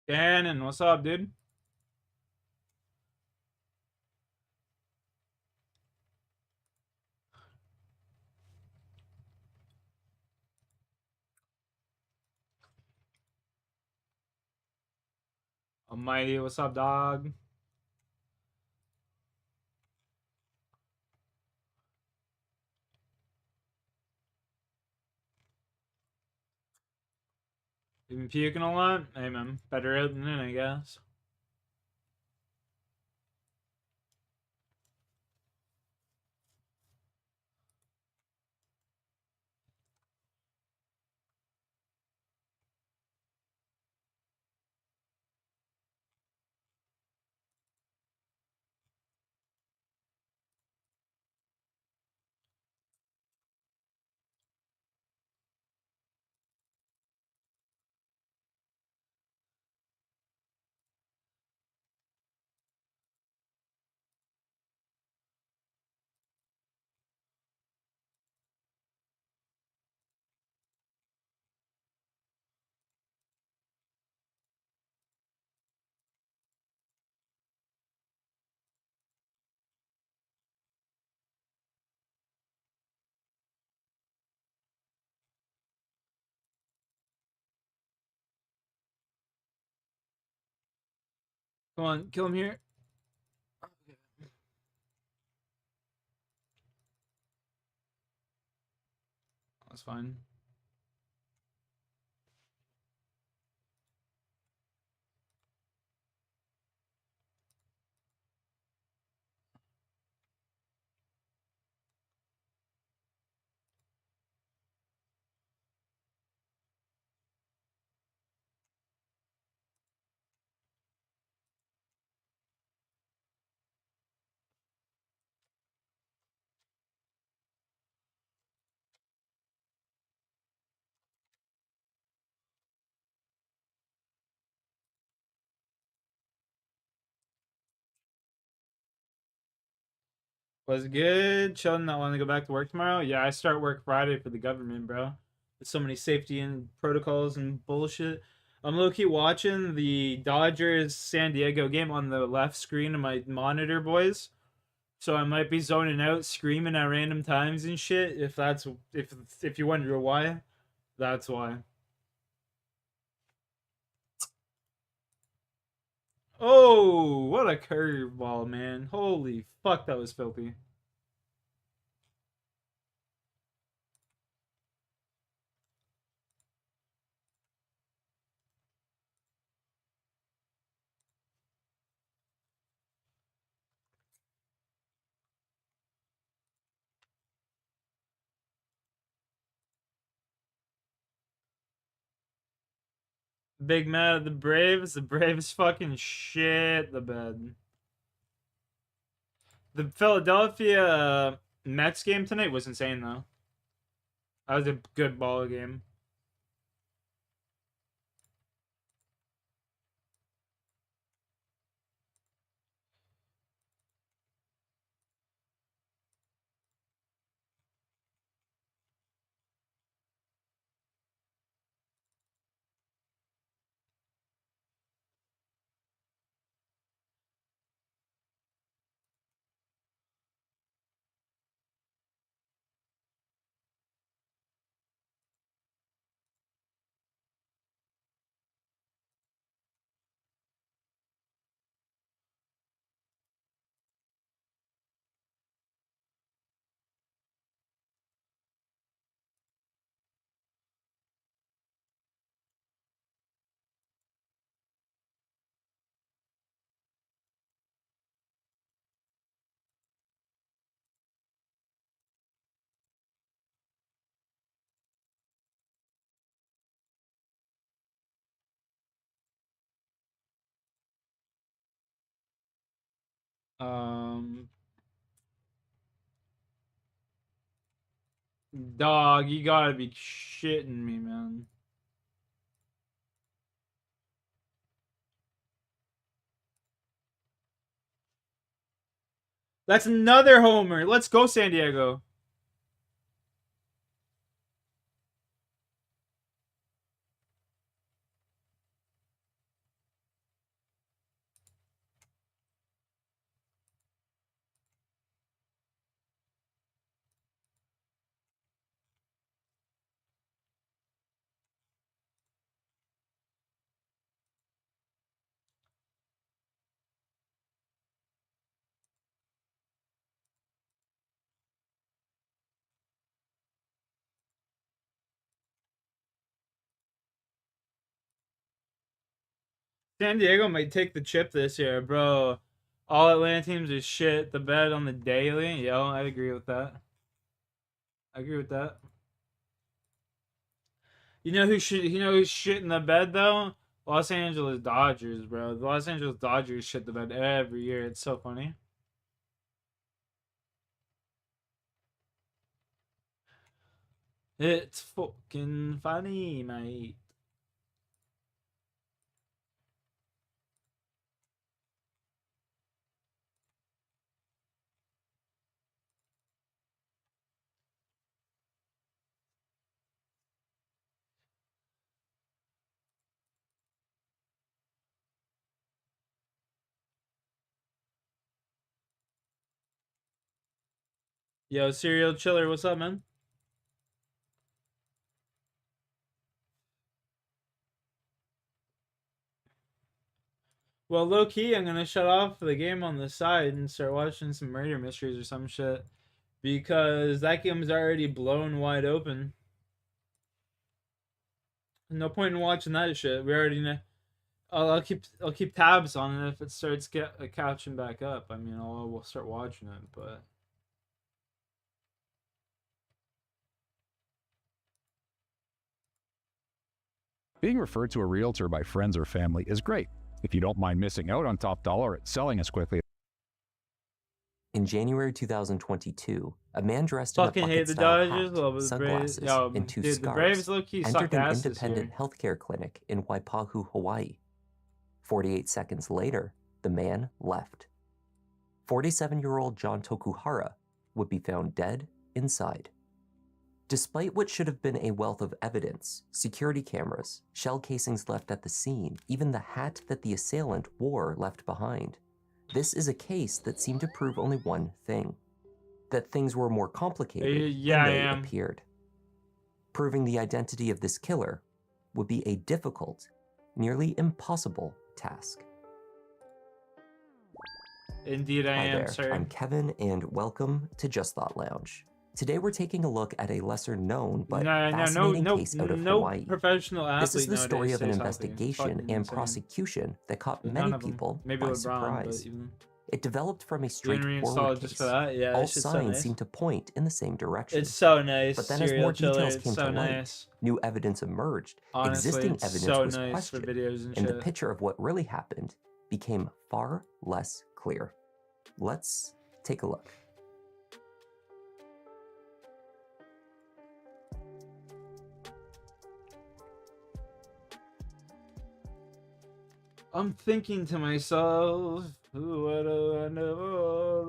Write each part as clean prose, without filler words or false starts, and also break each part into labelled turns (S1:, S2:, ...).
S1: Cannon, what's up, dude? Almighty, what's up, dog? You been puking a lot? Hey, man. Better out than in, I guess. Come on, kill him here. That's fine. Was good. Chilling, not want to go back to work tomorrow. Yeah, I start work Friday for the government, bro. There's so many safety and protocols and bullshit. I'm low key watching the Dodgers San Diego game on the left screen of my monitor, boys. So I might be zoning out, screaming at random times and shit. If you wonder why, that's why. Oh, what a curveball, man. Holy fuck, that was filthy. Big mad at the Braves. The Braves fucking shit the bed. The Philadelphia Mets game tonight was insane, though. That was a good ball game. Um, Dog, you gotta be shitting me, man. That's another homer. Let's go, San Diego. San Diego might take the chip this year, bro. All Atlanta teams are shit. The bed on the daily. Yo, I agree with that. I agree with that. You know who shit? You know who's shit in the bed though? Los Angeles Dodgers, bro. The Los Angeles Dodgers shit the bed every year. It's so funny. It's fucking funny, mate. Yo, serial chiller, what's up, man? Well, low key, I'm gonna shut off the game on the side and start watching some murder mysteries or some shit because that game's already blown wide open. No point in watching that shit. We already know. I'll keep tabs on it if it starts catching back up. I mean, we'll start watching it, but.
S2: Being referred to a realtor by friends or family is great if you don't mind missing out on top dollar at selling as quickly.
S3: In January 2022, a man dressed
S1: Fucking
S3: in a
S1: hate the
S3: bucket-style
S1: Dodgers,
S3: hat,
S1: love the
S3: sunglasses,
S1: Braves. Yo,
S3: and two
S1: dude,
S3: scarves
S1: the Braves low-key
S3: entered
S1: suck
S3: an
S1: ass this
S3: independent
S1: year.
S3: healthcare clinic in Waipahu, Hawaii. 48 seconds later, the man left. 47-year-old John Tokuhara would be found dead inside. Despite what should have been a wealth of evidence, security cameras, shell casings left at the scene, even the hat that the assailant wore left behind, this is a case that seemed to prove only one thing: that things were more complicated than they appeared. Proving the identity of this killer would be a difficult, nearly impossible task.
S1: Indeed, I am,
S3: there,
S1: sir.
S3: I'm Kevin, and welcome to Just Thought Lounge. Today we're taking a look at a lesser-known but fascinating case out of Hawaii.
S1: Professional athlete.
S3: This is the story of an investigation and prosecution that caught many people by surprise. It developed from a straightforward case. All signs seem to point in the same direction.
S1: It's so nice.
S3: But then as more details came to light, new evidence emerged, existing evidence was questioned, and the picture of what really happened became far less clear. Let's take a look.
S1: I'm thinking to myself, what do I know?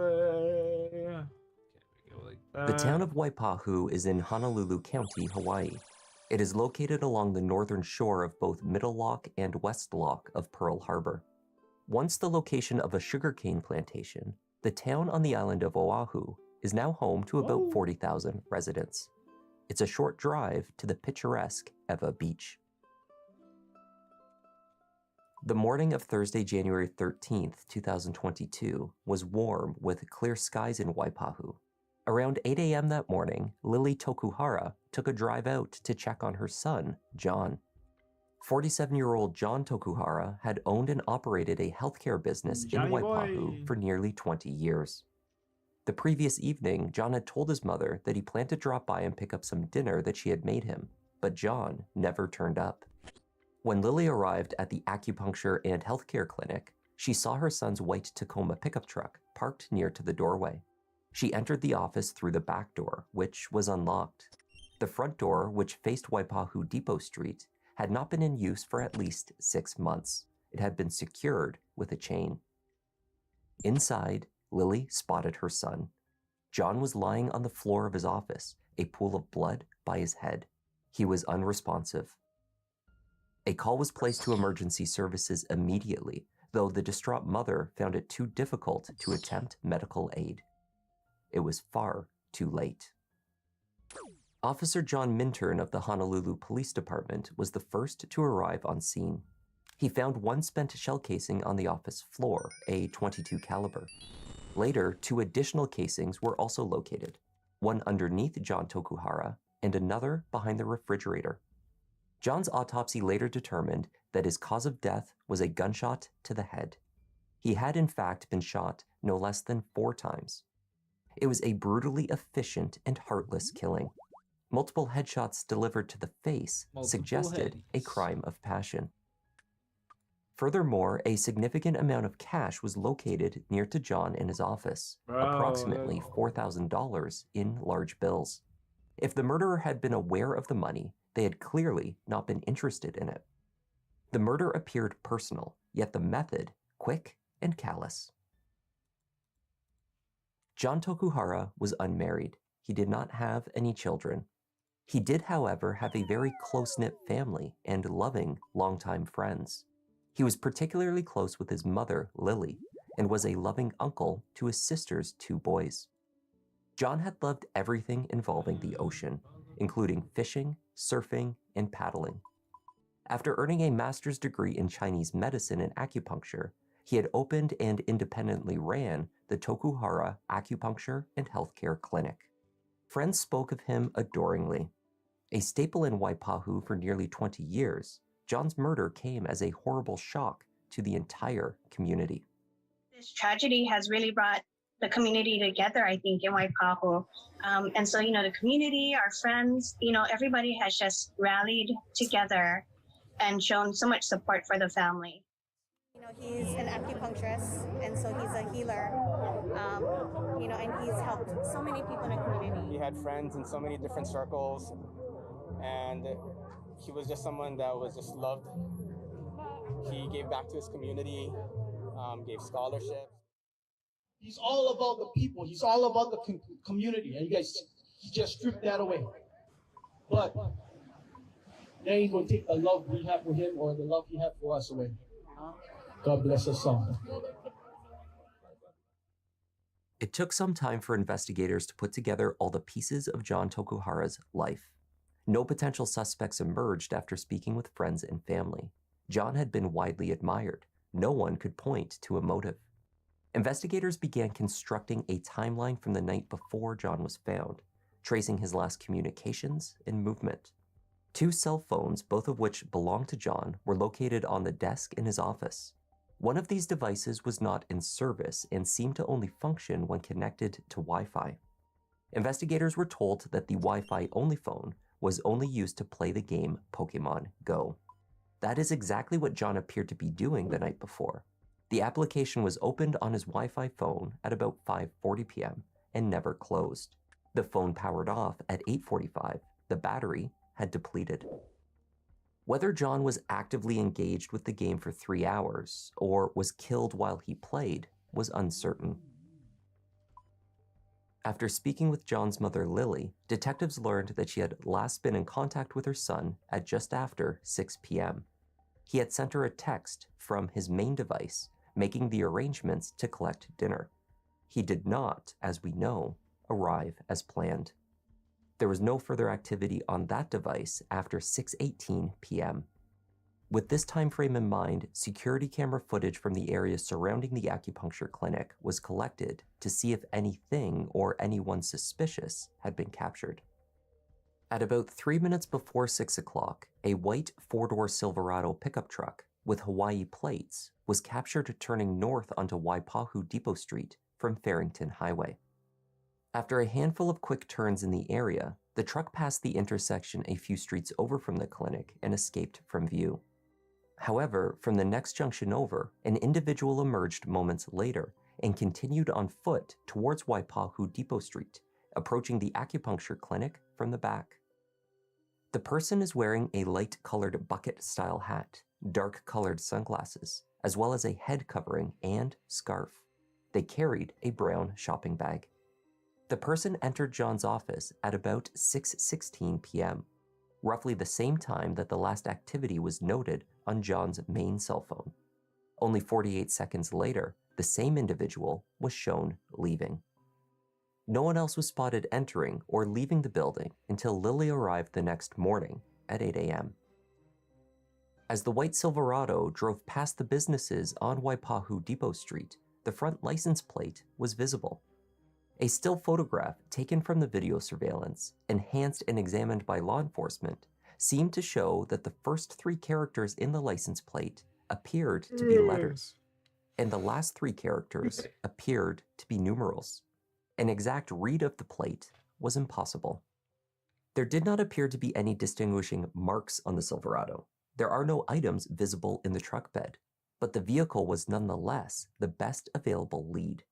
S3: The town of Waipahu is in Honolulu County, Hawaii. It is located along the northern shore of both Middle Lock and West Lock of Pearl Harbor. Once the location of a sugarcane plantation, the town on the island of Oahu is now home to about 40,000 residents. It's a short drive to the picturesque Ewa Beach. The morning of Thursday, January 13th, 2022, was warm with clear skies in Waipahu. Around 8 a.m. that morning, Lily Tokuhara took a drive out to check on her son, John. 47-year-old John Tokuhara had owned and operated a healthcare business in Waipahu for nearly 20 years. The previous evening, John had told his mother that he planned to drop by and pick up some dinner that she had made him, but John never turned up. When Lily arrived at the acupuncture and healthcare clinic, she saw her son's white Tacoma pickup truck parked near to the doorway. She entered the office through the back door, which was unlocked. The front door, which faced Waipahu Depot Street, had not been in use for at least 6 months. It had been secured with a chain. Inside, Lily spotted her son. John was lying on the floor of his office, a pool of blood by his head. He was unresponsive. A call was placed to emergency services immediately, though the distraught mother found it too difficult to attempt medical aid. It was far too late. Officer John Minturn of the Honolulu Police Department was the first to arrive on scene. He found one spent shell casing on the office floor, a .22 caliber. Later, 2 additional casings were also located, one underneath John Tokuhara and another behind the refrigerator. John's autopsy later determined that his cause of death was a gunshot to the head. He had in fact been shot no less than 4 times. It was a brutally efficient and heartless killing. Multiple headshots delivered to the face suggested a crime of passion. Furthermore, a significant amount of cash was located near to John in his office, approximately $4,000 in large bills. If the murderer had been aware of the money, they had clearly not been interested in it. The murder appeared personal, yet the method quick and callous. John Tokuhara was unmarried. He did not have any children. He did, however, have a very close-knit family and loving longtime friends. He was particularly close with his mother, Lily, and was a loving uncle to his sister's 2 boys. John had loved everything involving the ocean, including fishing, surfing, and paddling. After earning a master's degree in Chinese medicine and acupuncture, he had opened and independently ran the Tokuhara Acupuncture and Healthcare Clinic. Friends spoke of him adoringly. A staple in Waipahu for nearly 20 years, John's murder came as a horrible shock to the entire community.
S4: This tragedy has really brought the community together, I think, in Waipahu. And so, the community, our friends, everybody has just rallied together and shown so much support for the family.
S5: He's an acupuncturist, and so he's a healer, and he's helped so many people in the community.
S6: He had friends in so many different circles, and he was just someone that was just loved. He gave back to his community, gave scholarships.
S7: He's all about the people. He's all about the community, and you guys just stripped that away. But now he's going to take the love we have for him or the love he had for us away. God bless us all.
S3: It took some time for investigators to put together all the pieces of John Tokuhara's life. No potential suspects emerged after speaking with friends and family. John had been widely admired. No one could point to a motive. Investigators began constructing a timeline from the night before John was found, tracing his last communications and movement. 2 cell phones, both of which belonged to John, were located on the desk in his office. One of these devices was not in service and seemed to only function when connected to Wi-Fi. Investigators were told that the Wi-Fi only phone was only used to play the game Pokemon Go. That is exactly what John appeared to be doing the night before. The application was opened on his Wi-Fi phone at about 5:40 p.m. and never closed. The phone powered off at 8:45. The battery had depleted. Whether John was actively engaged with the game for 3 hours or was killed while he played was uncertain. After speaking with John's mother, Lily, detectives learned that she had last been in contact with her son at just after 6 p.m. He had sent her a text from his main device, making the arrangements to collect dinner. He did not, as we know, arrive as planned. There was no further activity on that device after 6:18 p.m. With this time frame in mind, security camera footage from the area surrounding the acupuncture clinic was collected to see if anything or anyone suspicious had been captured. At about 3 minutes before 6 o'clock, a white 4-door Silverado pickup truck with Hawaii plates was captured turning north onto Waipahu Depot Street from Farrington Highway. After a handful of quick turns in the area, the truck passed the intersection a few streets over from the clinic and escaped from view. However, from the next junction over, an individual emerged moments later and continued on foot towards Waipahu Depot Street, approaching the acupuncture clinic from the back. The person is wearing a light-colored bucket-style hat, dark-colored sunglasses, as well as a head covering and scarf. They carried a brown shopping bag. The person entered John's office at about 6:16 p.m., roughly the same time that the last activity was noted on John's main cell phone. Only 48 seconds later, the same individual was shown leaving. No one else was spotted entering or leaving the building until Lily arrived the next morning at 8 a.m. As the white Silverado drove past the businesses on Waipahu Depot Street, the front license plate was visible. A still photograph taken from the video surveillance, enhanced and examined by law enforcement, seemed to show that the first 3 characters in the license plate appeared to be letters, and the last 3 characters appeared to be numerals. An exact read of the plate was impossible. There did not appear to be any distinguishing marks on the Silverado. There are no items visible in the truck bed, but the vehicle was nonetheless the best available lead.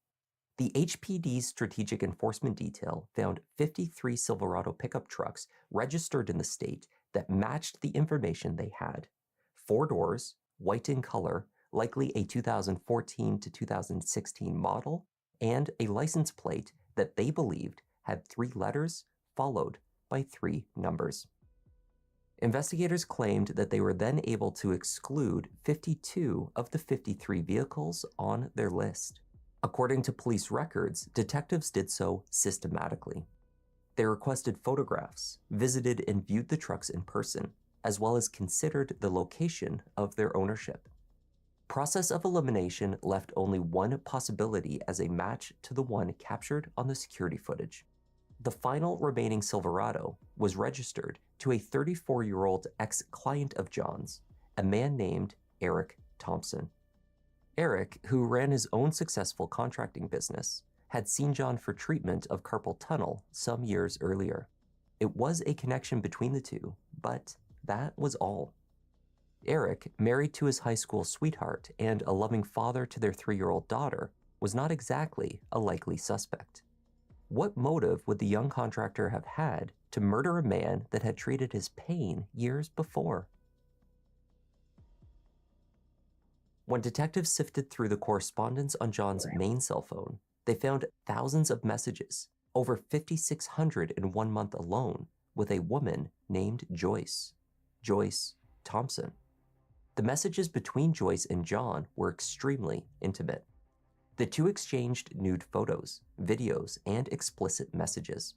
S3: The HPD's Strategic Enforcement Detail found 53 Silverado pickup trucks registered in the state that matched the information they had. 4 doors, white in color, likely a 2014 to 2016 model, and a license plate that they believed had 3 letters followed by 3 numbers. Investigators claimed that they were then able to exclude 52 of the 53 vehicles on their list. According to police records, detectives did so systematically. They requested photographs, visited and viewed the trucks in person, as well as considered the location of their ownership. Process of elimination left only one possibility as a match to the one captured on the security footage. The final remaining Silverado was registered to a 34-year-old ex-client of John's, a man named Eric Thompson. Eric, who ran his own successful contracting business, had seen John for treatment of carpal tunnel some years earlier. It was a connection between the two, but that was all. Eric, married to his high school sweetheart and a loving father to their 3-year-old daughter, was not exactly a likely suspect. What motive would the young contractor have had to murder a man that had treated his pain years before? When detectives sifted through the correspondence on John's main cell phone, they found thousands of messages, over 5,600 in 1 month alone, with a woman named Joyce Thompson. The messages between Joyce and John were extremely intimate. The two exchanged nude photos, videos, and explicit messages.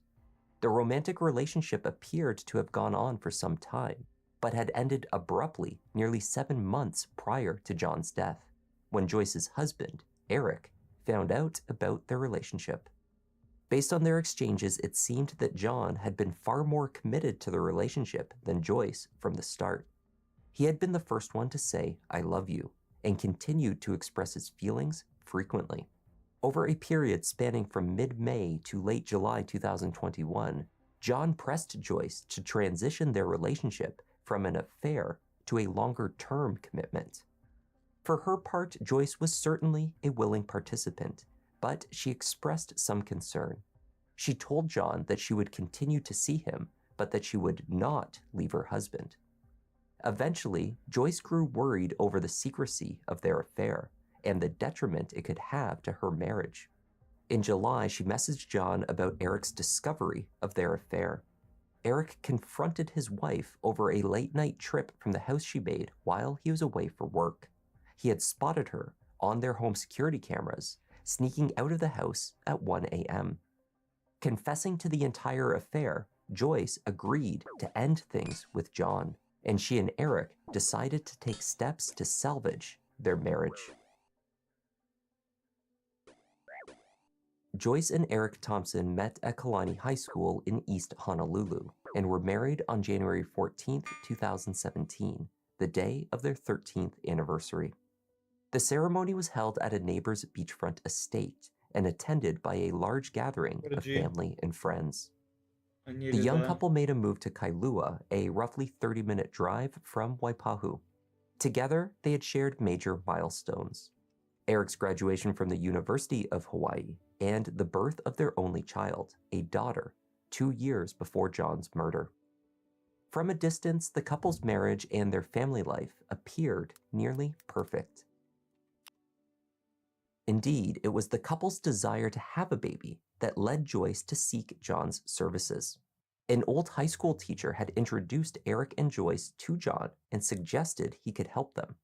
S3: The romantic relationship appeared to have gone on for some time, but had ended abruptly nearly 7 months prior to John's death, when Joyce's husband, Eric, found out about their relationship. Based on their exchanges, it seemed that John had been far more committed to the relationship than Joyce from the start. He had been the first one to say, "I love you," and continued to express his feelings frequently. Over a period spanning from mid-May to late July 2021, John pressed Joyce to transition their relationship from an affair to a longer-term commitment. For her part, Joyce was certainly a willing participant, but she expressed some concern. She told John that she would continue to see him, but that she would not leave her husband. Eventually, Joyce grew worried over the secrecy of their affair and the detriment it could have to her marriage. In July, she messaged John about Eric's discovery of their affair. Eric confronted his wife over a late-night trip from the house she made while he was away for work. He had spotted her on their home security cameras, sneaking out of the house at 1 a.m. Confessing to the entire affair, Joyce agreed to end things with John, and she and Eric decided to take steps to salvage their marriage. Joyce and Eric Thompson met at Kalani High School in East Honolulu and were married on January 14, 2017, the day of their 13th anniversary. The ceremony was held at a neighbor's beachfront estate and attended by a large gathering of family and friends. The young couple made a move to Kailua, a roughly 30-minute drive from Waipahu. Together, they had shared major milestones: Eric's graduation from the University of Hawaii and the birth of their only child, a daughter, 2 years before John's murder. From a distance, the couple's marriage and their family life appeared nearly perfect. Indeed, it was the couple's desire to have a baby that led Joyce to seek John's services. An old high school teacher had introduced Eric and Joyce to John and suggested he could help them.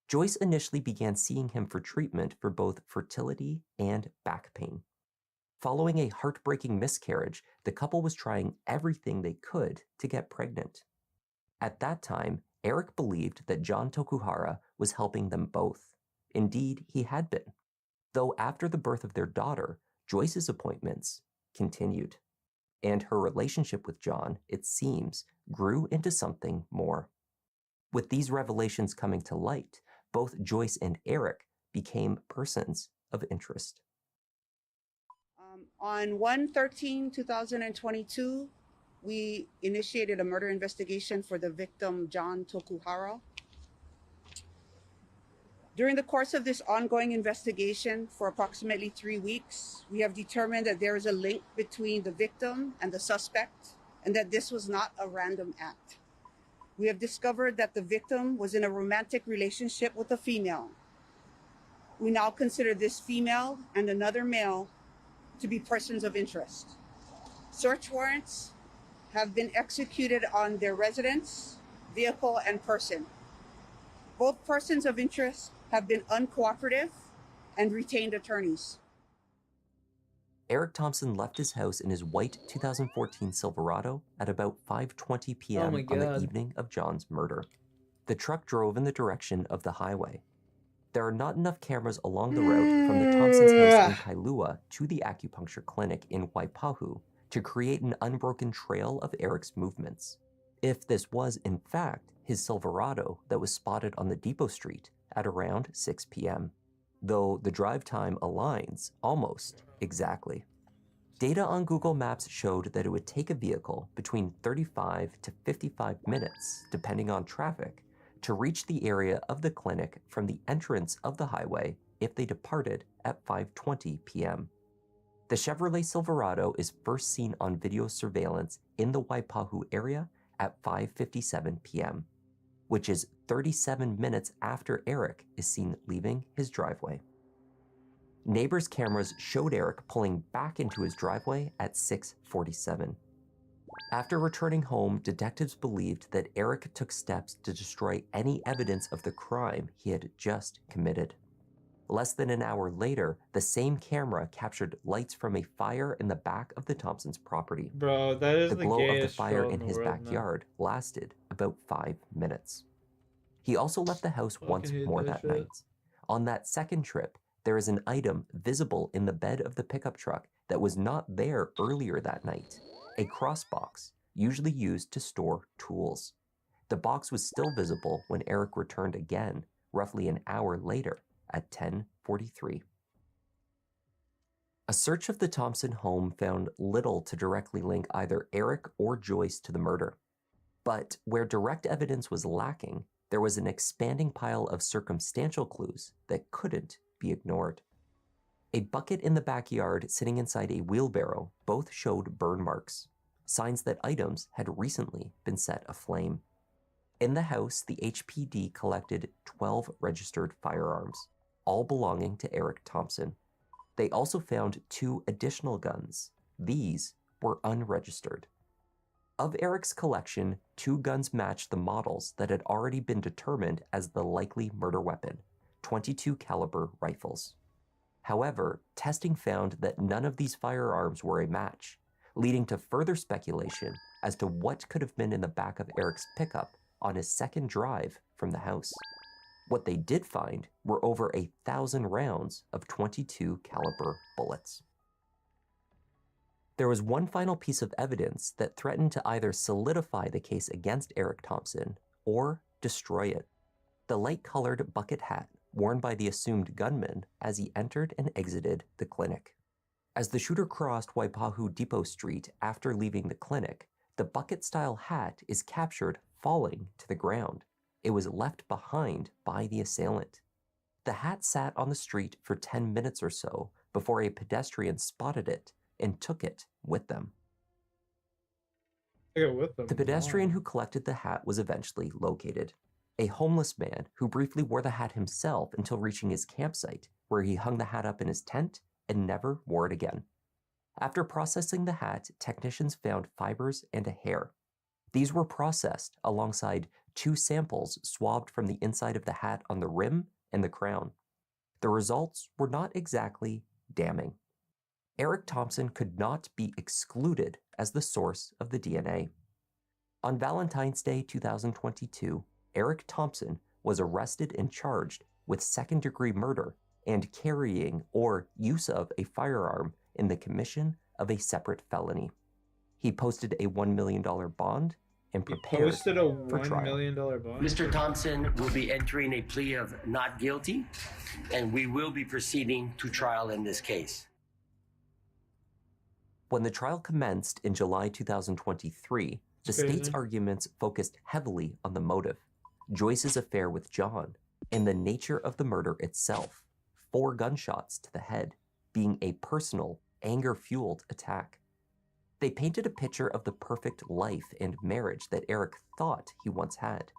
S3: Joyce initially began seeing him for treatment for both fertility and back pain. Following a heartbreaking miscarriage, the couple was trying everything they could to get pregnant. At that time, Eric believed that John Tokuhara was helping them both. Indeed, he had been. Though after the birth of their daughter, Joyce's appointments continued. and her relationship with John, it seems, grew into something more. With these revelations coming to light, both Joyce and Eric became persons of interest.
S8: On 1/13/2022, we initiated a murder investigation for the victim, John Tokuhara. During the course of this ongoing investigation for approximately 3 weeks, we have determined that there is a link between the victim and the suspect, and that this was not a random act. We have discovered that the victim was in a romantic relationship with a female. We now consider this female and another male to be persons of interest. Search warrants have been executed on their residence, vehicle, and person. Both persons of interest have been uncooperative and retained attorneys.
S3: Eric Thompson left his house in his white 2014 Silverado at about 5:20
S1: Oh
S3: p.m.
S1: my
S3: on the
S1: God.
S3: evening of John's murder. The truck drove in the direction of the highway. There are not enough cameras along the route from the Thompsons' house in Kailua to the acupuncture clinic in Waipahu to create an unbroken trail of Eric's movements. If this was, in fact, his Silverado that was spotted on the Depot Street at around 6 p.m., though the drive time aligns almost exactly. Data on Google Maps showed that it would take a vehicle between 35 to 55 minutes, depending on traffic, to reach the area of the clinic from the entrance of the highway if they departed at 5:20 p.m. The Chevrolet Silverado is first seen on video surveillance in the Waipahu area at 5:57 p.m., which is 37 minutes after Eric is seen leaving his driveway. Neighbors' cameras showed Eric pulling back into his driveway at 6:47. After returning home, detectives believed that Eric took steps to destroy any evidence of the crime he had just committed. Less than an hour later, the same camera captured lights from a fire in the back of the Thompsons' property.
S1: Bro, that is
S3: The
S1: the
S3: glow of the
S1: gayest
S3: fire
S1: troll
S3: in
S1: the
S3: his
S1: world, man.
S3: backyard lasted about 5 minutes. He also left the house once
S1: hate
S3: more
S1: that
S3: that
S1: shit.
S3: night. On that second trip, there is an item visible in the bed of the pickup truck that was not there earlier that night, a cross box, usually used to store tools. The box was still visible when Eric returned again, roughly an hour later at 10:43. A search of the Thompson home found little to directly link either Eric or Joyce to the murder. But where direct evidence was lacking, there was an expanding pile of circumstantial clues that couldn't be ignored. A bucket in the backyard sitting inside a wheelbarrow both showed burn marks, signs that items had recently been set aflame. In the house, the HPD collected 12 registered firearms, all belonging to Eric Thompson. They also found 2 additional guns. These were unregistered. Of Eric's collection, 2 guns matched the models that had already been determined as the likely murder weapon, .22 caliber rifles. However, testing found that none of these firearms were a match, leading to further speculation as to what could have been in the back of Eric's pickup on his second drive from the house. What they did find were over 1,000 rounds of .22 caliber bullets. There was one final piece of evidence that threatened to either solidify the case against Eric Thompson or destroy it: the light-colored bucket hat worn by the assumed gunman as he entered and exited the clinic. As the shooter crossed Waipahu Depot Street after leaving the clinic, the bucket-style hat is captured falling to the ground. It was left behind by the assailant. The hat sat on the street for 10 minutes or so before a pedestrian spotted it and took it with them. The pedestrian who collected the hat was eventually located. A homeless man who briefly wore the hat himself until reaching his campsite, where he hung the hat up in his tent and never wore it again. After processing the hat, technicians found fibers and a hair. These were processed alongside 2 samples swabbed from the inside of the hat on the rim and the crown. The results were not exactly damning. Eric Thompson could not be excluded as the source of the DNA. On Valentine's Day 2022, Eric Thompson was arrested and charged with second-degree murder and carrying or use of a firearm in the commission of a separate felony. He posted a $1 million bond and
S1: He
S3: prepared
S1: posted a
S3: for
S1: $1
S3: trial.
S1: million bond.
S9: Mr. Thompson will be entering a plea of not guilty, and we will be proceeding to trial in this case.
S3: When the trial commenced in July 2023, the
S1: Crazy.
S3: state's arguments focused heavily on the motive, Joyce's affair with John, and the nature of the murder itself, 4 gunshots to the head, being a personal, anger-fueled attack. They painted a picture of the perfect life and marriage that Eric thought he once had,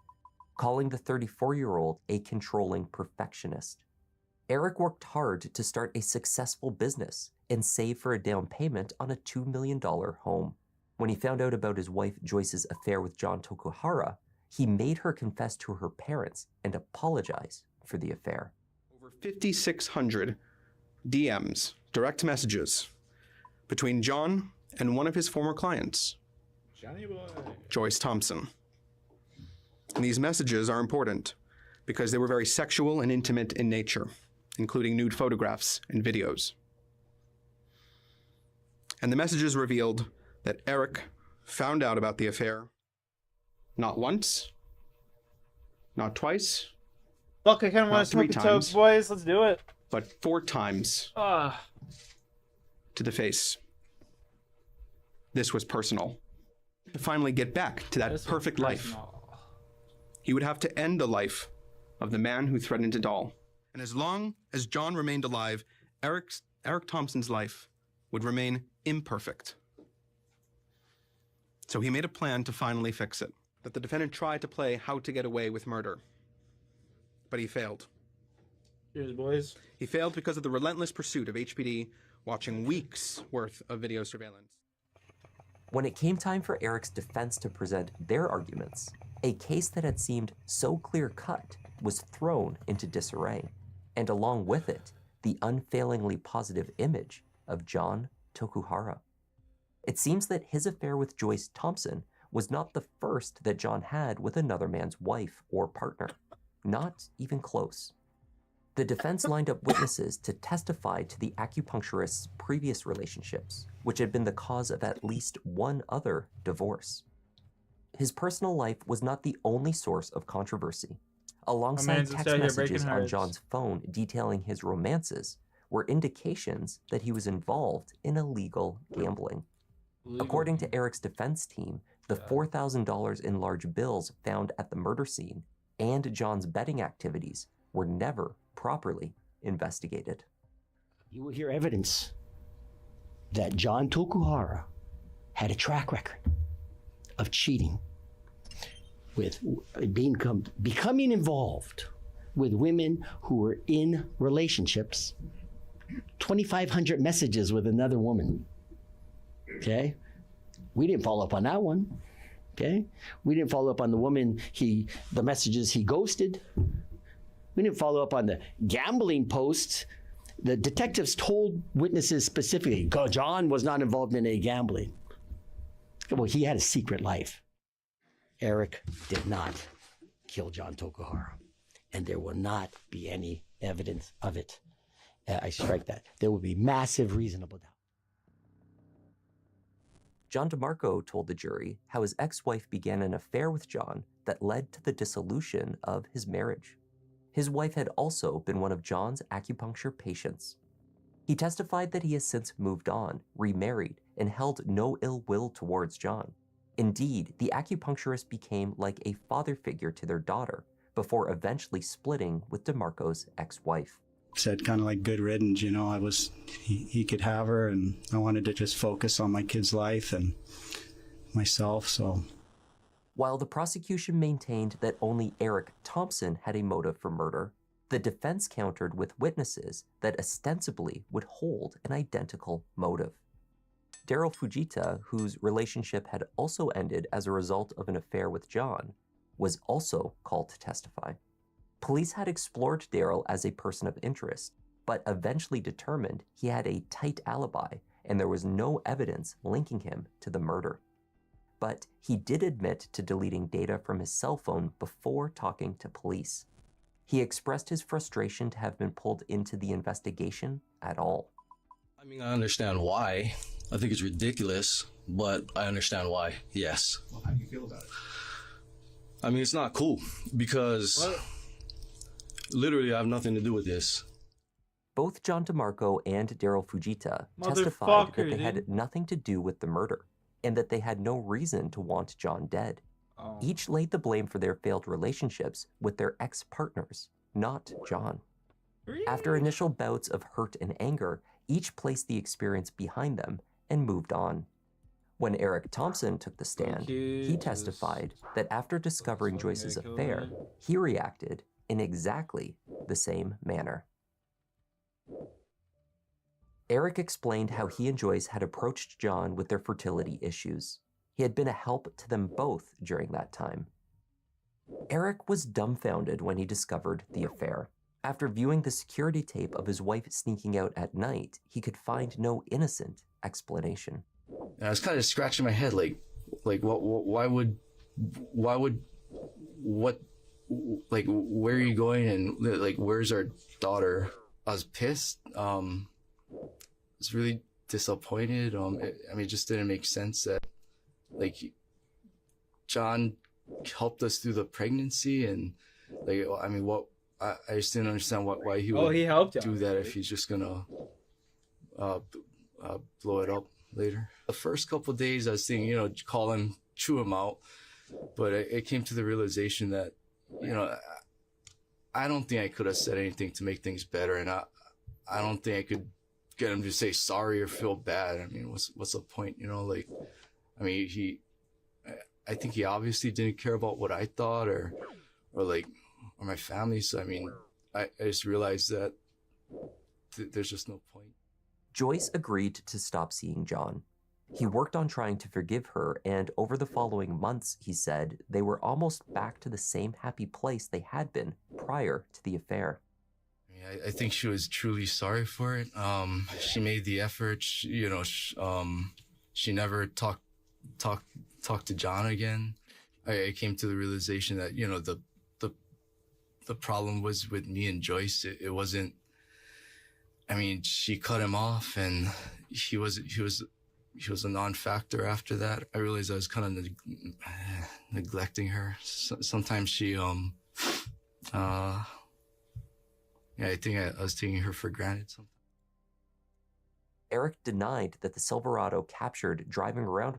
S3: calling the 34-year-old a controlling perfectionist. Eric worked hard to start a successful business and save for a down payment on a $2 million home. When he found out about his wife Joyce's affair with John Tokuhara, he made her confess to her parents and apologize for the affair.
S10: Over 5,600 DMs, direct messages, between John and one of his former clients,
S1: Johnny boy.
S10: Joyce Thompson. And these messages are important because they were very sexual and intimate in nature, including nude photographs and videos. And the messages revealed that Eric found out about the affair not once, not twice,
S1: Fuck, I kind of want
S10: Not
S1: to smoke
S10: 3
S1: a toke,
S10: times.
S1: boys. Let's do it.
S10: but 4 times
S1: Ah,
S10: to the face. This was personal. To finally get back to that
S1: this was
S10: perfect life,
S1: personal.
S10: he would have to end the life of the man who threatened it all. And as long as John remained alive, Eric Thompson's life would remain imperfect. So he made a plan to finally fix it. That the defendant tried to play how to get away with murder. But he failed.
S1: Cheers, boys.
S10: He failed because of the relentless pursuit of HPD watching weeks worth of video surveillance.
S3: When it came time for Eric's defense to present their arguments, a case that had seemed so clear-cut was thrown into disarray, and along with it, the unfailingly positive image of John Tokuhara. It seems that his affair with Joyce Thompson was not the first that John had with another man's wife or partner. Not even close. The defense lined up witnesses to testify to the acupuncturist's previous relationships, which had been the cause of at least one other divorce. His personal life was not the only source of controversy. Alongside
S1: man's
S3: text
S1: out here breaking
S3: messages on
S1: hearts.
S3: John's phone detailing his romances were indications that he was involved in illegal gambling. According to Eric's defense team, the $4,000 in large bills found at the murder scene and John's betting activities were never properly investigated.
S11: You will hear evidence that John Tokuhara had a track record of cheating, with becoming involved with women who were in relationships, 2,500 messages with another woman. Okay? We didn't follow up on that one. Okay? We didn't follow up on the woman the messages he ghosted. We didn't follow up on the gambling posts. The detectives told witnesses specifically, John was not involved in any gambling. Well, he had a secret life. Eric did not kill John Tokuhara, and there will not be any evidence of it. I strike that. There will be massive reasonable doubt.
S3: John DeMarco told the jury how his ex-wife began an affair with John that led to the dissolution of his marriage. His wife had also been one of John's acupuncture patients. He testified that he has since moved on, remarried, and held no ill will towards John. Indeed, the acupuncturist became like a father figure to their daughter before eventually splitting with DeMarco's ex-wife.
S12: Said kind of like good riddance, you know, he could have her, and I wanted to just focus on my kid's life and myself, so.
S3: While the prosecution maintained that only Eric Thompson had a motive for murder, the defense countered with witnesses that ostensibly would hold an identical motive. Daryl Fujita, whose relationship had also ended as a result of an affair with John, was also called to testify. Police had explored Daryl as a person of interest, but eventually determined he had a tight alibi and there was no evidence linking him to the murder. But he did admit to deleting data from his cell phone before talking to police. He expressed his frustration to have been pulled into the investigation at all.
S13: I mean, I understand why. I think it's ridiculous, but I understand why. Yes.
S10: Well, how do you feel about it?
S13: I mean, it's not cool because literally I have nothing to do with this.
S3: Both John DeMarco and Daryl Fujita testified that they had nothing to do with the murder and that they had no reason to want John dead. Each laid the blame for their failed relationships with their ex-partners, not John. After initial bouts of hurt and anger, each placed the experience behind them and moved on. When Eric Thompson took the stand, he testified that after discovering Joyce's affair, he reacted in exactly the same manner. Eric explained how he and Joyce had approached John with their fertility issues. He had been a help to them both during that time. Eric was dumbfounded when he discovered the affair. After viewing the security tape of his wife sneaking out at night, he could find no innocent explanation.
S13: And I was kind of scratching my head, like why would, where are you going, and like, where's our daughter? I was pissed. I was really disappointed. It just didn't make sense that, like, John helped us through the pregnancy, and I just didn't understand why he would do that if he's just gonna blow it up later. The first couple of days I was thinking, call him, chew him out, but it came to the realization that, I don't think I could have said anything to make things better, and I don't think I could get him to say sorry or feel bad. I mean, what's the point, I think he obviously didn't care about what I thought or my family. So, I just realized that there's just no point.
S3: Joyce agreed to stop seeing John. He worked on trying to forgive her, and over the following months, he said, they were almost back to the same happy place they had been prior to the affair.
S13: I think she was truly sorry for it. She made the effort. She never talked to John again. I came to the realization that, the problem was with me and Joyce. It wasn't, she cut him off, and he was a non-factor after that. I realized I was kind of neglecting her. Sometimes she, I think I was taking her for granted sometimes.
S3: Eric denied that the Silverado captured driving around.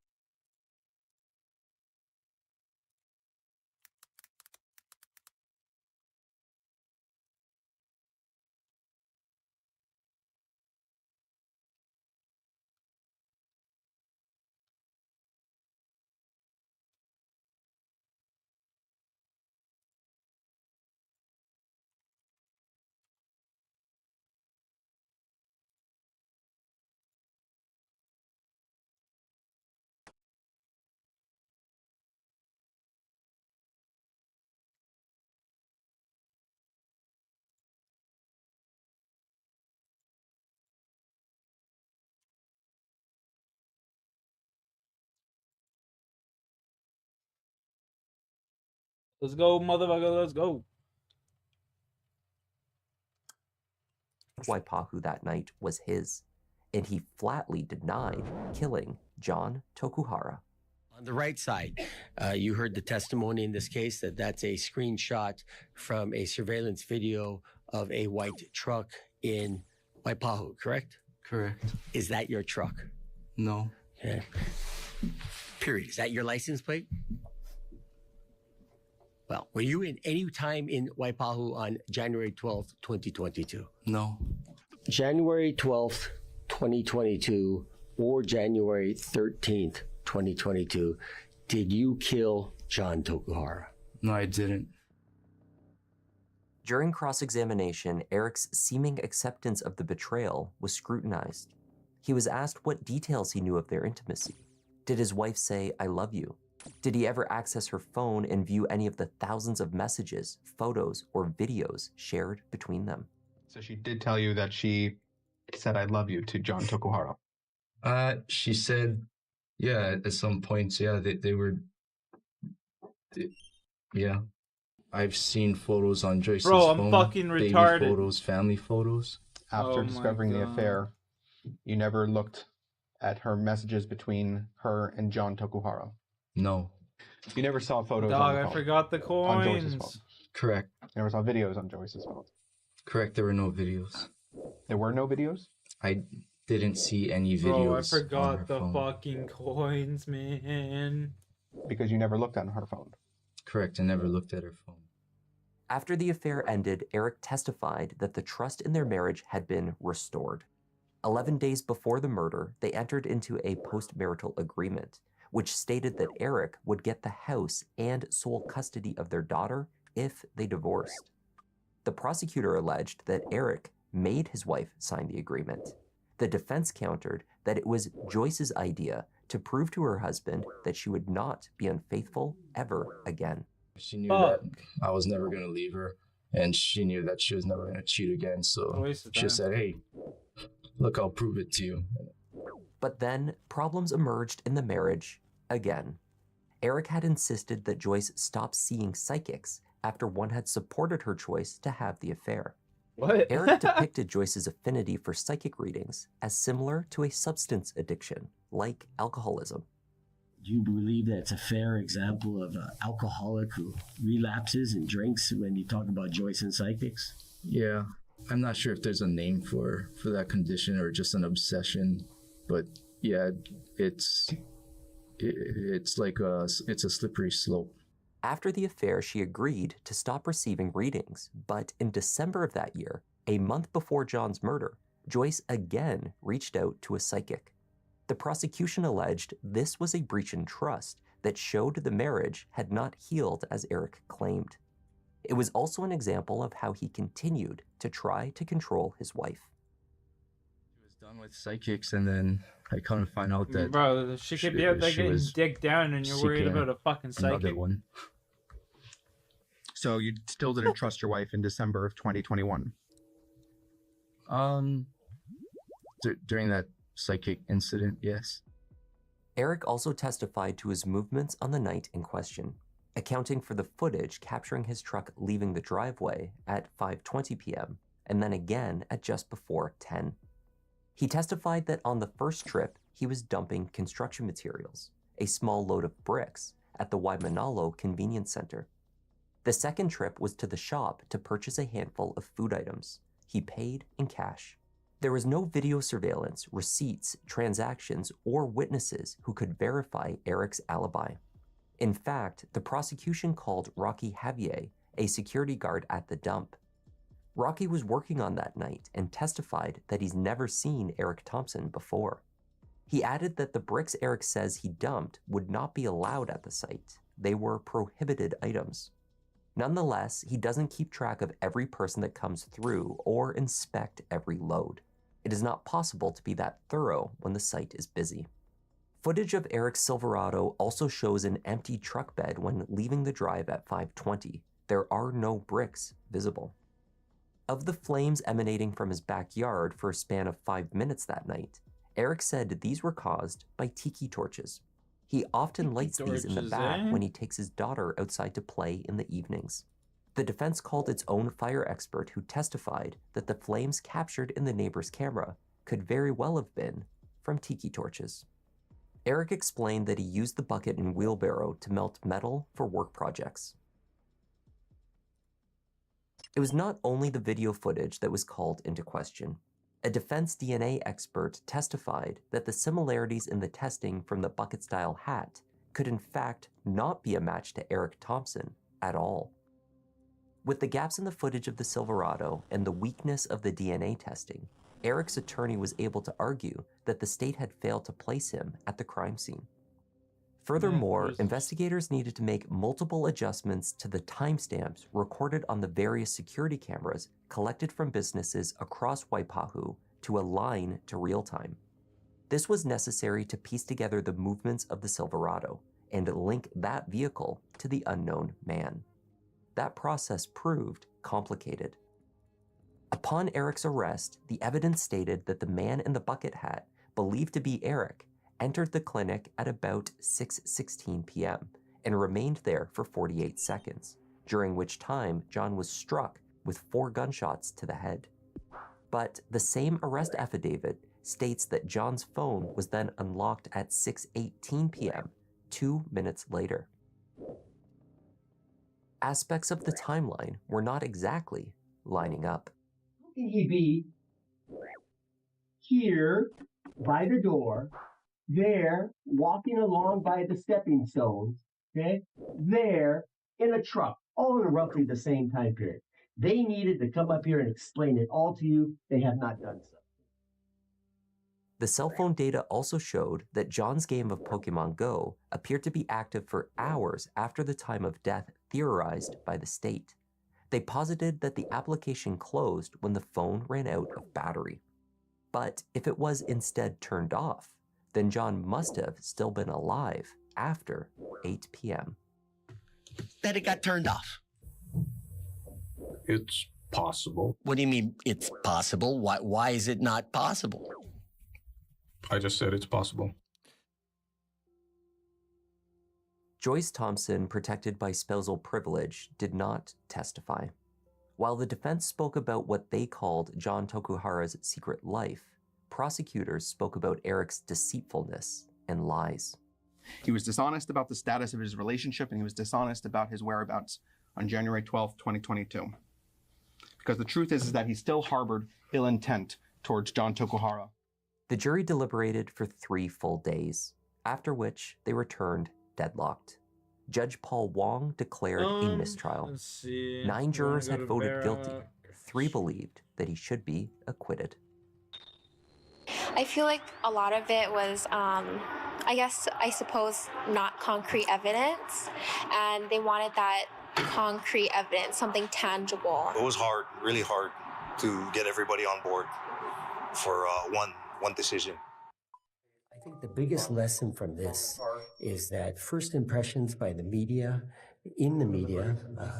S1: Let's go, motherfucker, let's go.
S3: Waipahu that night was his, and he flatly denied killing John Tokuhara.
S11: On the right side, you heard the testimony in this case that's a screenshot from a surveillance video of a white truck in Waipahu, correct?
S13: Correct.
S11: Is that your truck?
S13: No.
S11: Okay. Period. Is that your license plate? Well, were you in any time in Waipahu on January 12th, 2022?
S13: No.
S11: January 12th, 2022 or January 13th, 2022, did you kill John Tokuhara?
S13: No, I didn't.
S3: During cross-examination, Eric's seeming acceptance of the betrayal was scrutinized. He was asked what details he knew of their intimacy. Did his wife say, "I love you"? Did he ever access her phone and view any of the thousands of messages, photos, or videos shared between them?
S10: So she did tell you that she said, "I love you" to John Tokuhara.
S13: She said, yeah, at some points, yeah, yeah. I've seen photos on Joyce's phone.
S1: Bro, I'm fucking
S13: baby
S1: retarded.
S13: photos, family photos.
S10: After discovering the affair, you never looked at her messages between her and John Tokuhara?
S13: No.
S10: You never saw photos on
S1: Dog,
S10: the
S1: I
S10: phone?
S1: forgot the
S10: On Joyce's phone?
S1: coins.
S13: Correct.
S10: You never saw videos on Joyce's phone?
S13: Correct, there were no videos.
S10: There were no videos?
S13: I didn't see any videos.
S1: Bro, I
S13: on
S1: forgot
S13: her
S1: the
S13: phone.
S1: fucking coins, man.
S10: Because you never looked at her phone?
S13: Correct, I never looked at her phone.
S3: After the affair ended, Eric testified that the trust in their marriage had been restored. 11 days before the murder, they entered into a postmarital agreement, which stated that Eric would get the house and sole custody of their daughter if they divorced. The prosecutor alleged that Eric made his wife sign the agreement. The defense countered that it was Joyce's idea to prove to her husband that she would not be unfaithful ever again.
S13: She knew that I was never going to leave her, and she knew that she was never going to cheat again, so she said, hey, look, I'll prove it to you.
S3: But then problems emerged in the marriage again. Eric had insisted that Joyce stop seeing psychics after one had supported her choice to have the affair.
S1: What?
S3: Eric depicted Joyce's affinity for psychic readings as similar to a substance addiction, like alcoholism.
S11: Do you believe that's a fair example of an alcoholic who relapses and drinks when you talk about Joyce and psychics?
S13: Yeah, I'm not sure if there's a name for that condition or just an obsession, but yeah, it's like it's a slippery slope.
S3: After the affair, she agreed to stop receiving readings, but in December of that year, a month before John's murder, Joyce again reached out to a psychic. The prosecution alleged this was a breach in trust that showed the marriage had not healed as Eric claimed. It was also an example of how he continued to try to control his wife.
S13: She was done with psychics, and then I kind of find out that
S1: Bro, she could be out there getting dicked down and you're worried
S13: seeking
S1: about a fucking psychic.
S13: another one.
S10: So you still didn't trust your wife in December of 2021?
S13: During that psychic incident, yes.
S3: Eric also testified to his movements on the night in question, accounting for the footage capturing his truck leaving the driveway at 5:20 p.m. and then again at just before 10. He testified that on the first trip, he was dumping construction materials, a small load of bricks, at the Waimanalo Convenience Center. The second trip was to the shop to purchase a handful of food items. He paid in cash. There was no video surveillance, receipts, transactions, or witnesses who could verify Eric's alibi. In fact, the prosecution called Rocky Javier, a security guard at the dump. Rocky was working on that night and testified that he's never seen Eric Thompson before. He added that the bricks Eric says he dumped would not be allowed at the site. They were prohibited items. Nonetheless, he doesn't keep track of every person that comes through or inspect every load. It is not possible to be that thorough when the site is busy. Footage of Eric's Silverado also shows an empty truck bed when leaving the drive at 5:20. There are no bricks visible. Of the flames emanating from his backyard for a span of 5 minutes that night, Eric said these were caused by tiki torches. He often lights these in the back when he takes his daughter outside to play in the evenings. The defense called its own fire expert who testified that the flames captured in the neighbor's camera could very well have been from tiki torches. Eric explained that he used the bucket and wheelbarrow to melt metal for work projects. It was not only the video footage that was called into question. A defense DNA expert testified that the similarities in the testing from the bucket-style hat could in fact not be a match to Eric Thompson at all. With the gaps in the footage of the Silverado and the weakness of the DNA testing, Eric's attorney was able to argue that the state had failed to place him at the crime scene. Furthermore, investigators needed to make multiple adjustments to the timestamps recorded on the various security cameras collected from businesses across Waipahu to align to real time. This was necessary to piece together the movements of the Silverado and link that vehicle to the unknown man. That process proved complicated. Upon Eric's arrest, the evidence stated that the man in the bucket hat, believed to be Eric, entered the clinic at about 6:16 p.m. and remained there for 48 seconds, during which time John was struck with 4 gunshots to the head. But the same arrest affidavit states that John's phone was then unlocked at 6:18 p.m., 2 minutes later. Aspects of the timeline were not exactly lining up.
S11: How can he be here by the door, there, walking along by the stepping stones, okay, there, in a truck, all in roughly the same time period? They needed to come up here and explain it all to you. They have not done so.
S3: The cell phone data also showed that John's game of Pokemon Go appeared to be active for hours after the time of death theorized by the state. They posited that the application closed when the phone ran out of battery. But if it was instead turned off, then John must have still been alive after 8 p.m.
S11: That it got turned off.
S14: It's possible.
S11: What do you mean it's possible? Why is it not possible?
S14: I just said it's possible.
S3: Joyce Thompson, protected by spousal privilege, did not testify. While the defense spoke about what they called John Tokuhara's secret life, prosecutors spoke about Eric's deceitfulness and lies.
S10: He was dishonest about the status of his relationship, and he was dishonest about his whereabouts on January 12th, 2022. Because the truth is that he still harbored ill intent towards John Tokuhara.
S3: The jury deliberated for 3 full days, after which they returned deadlocked. Judge Paul Wong declared a mistrial. 9 jurors had voted guilty. 3 believed that he should be acquitted.
S15: I feel like a lot of it was, I suppose, not concrete evidence, and they wanted that concrete evidence, something tangible.
S16: It was hard, really hard, to get everybody on board for one decision.
S11: I think the biggest lesson from this is that first impressions by the media, in the media,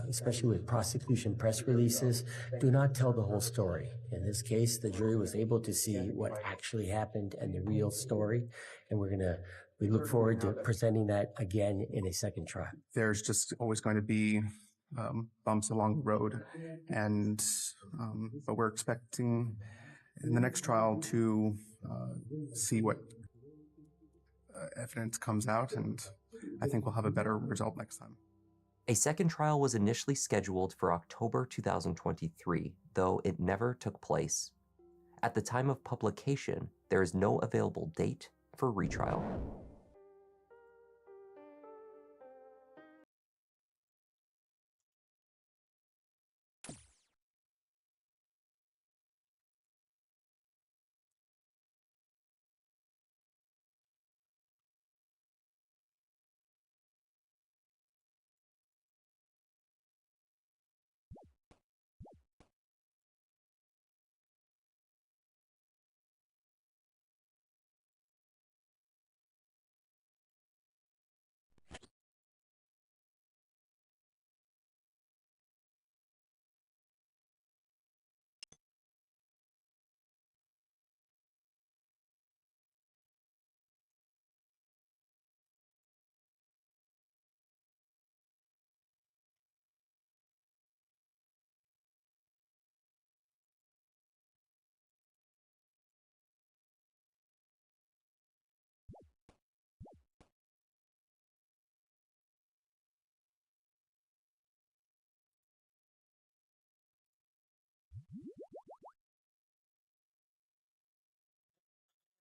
S11: especially with prosecution press releases, do not tell the whole story. In this case, the jury was able to see what actually happened and the real story, and we look forward to presenting that again in a second trial.
S10: There's just always going to be bumps along the road, and but we're expecting in the next trial to see what evidence comes out, and I think we'll have a better result next time.
S3: A second trial was initially scheduled for October 2023, though it never took place. At the time of publication, there is no available date for retrial.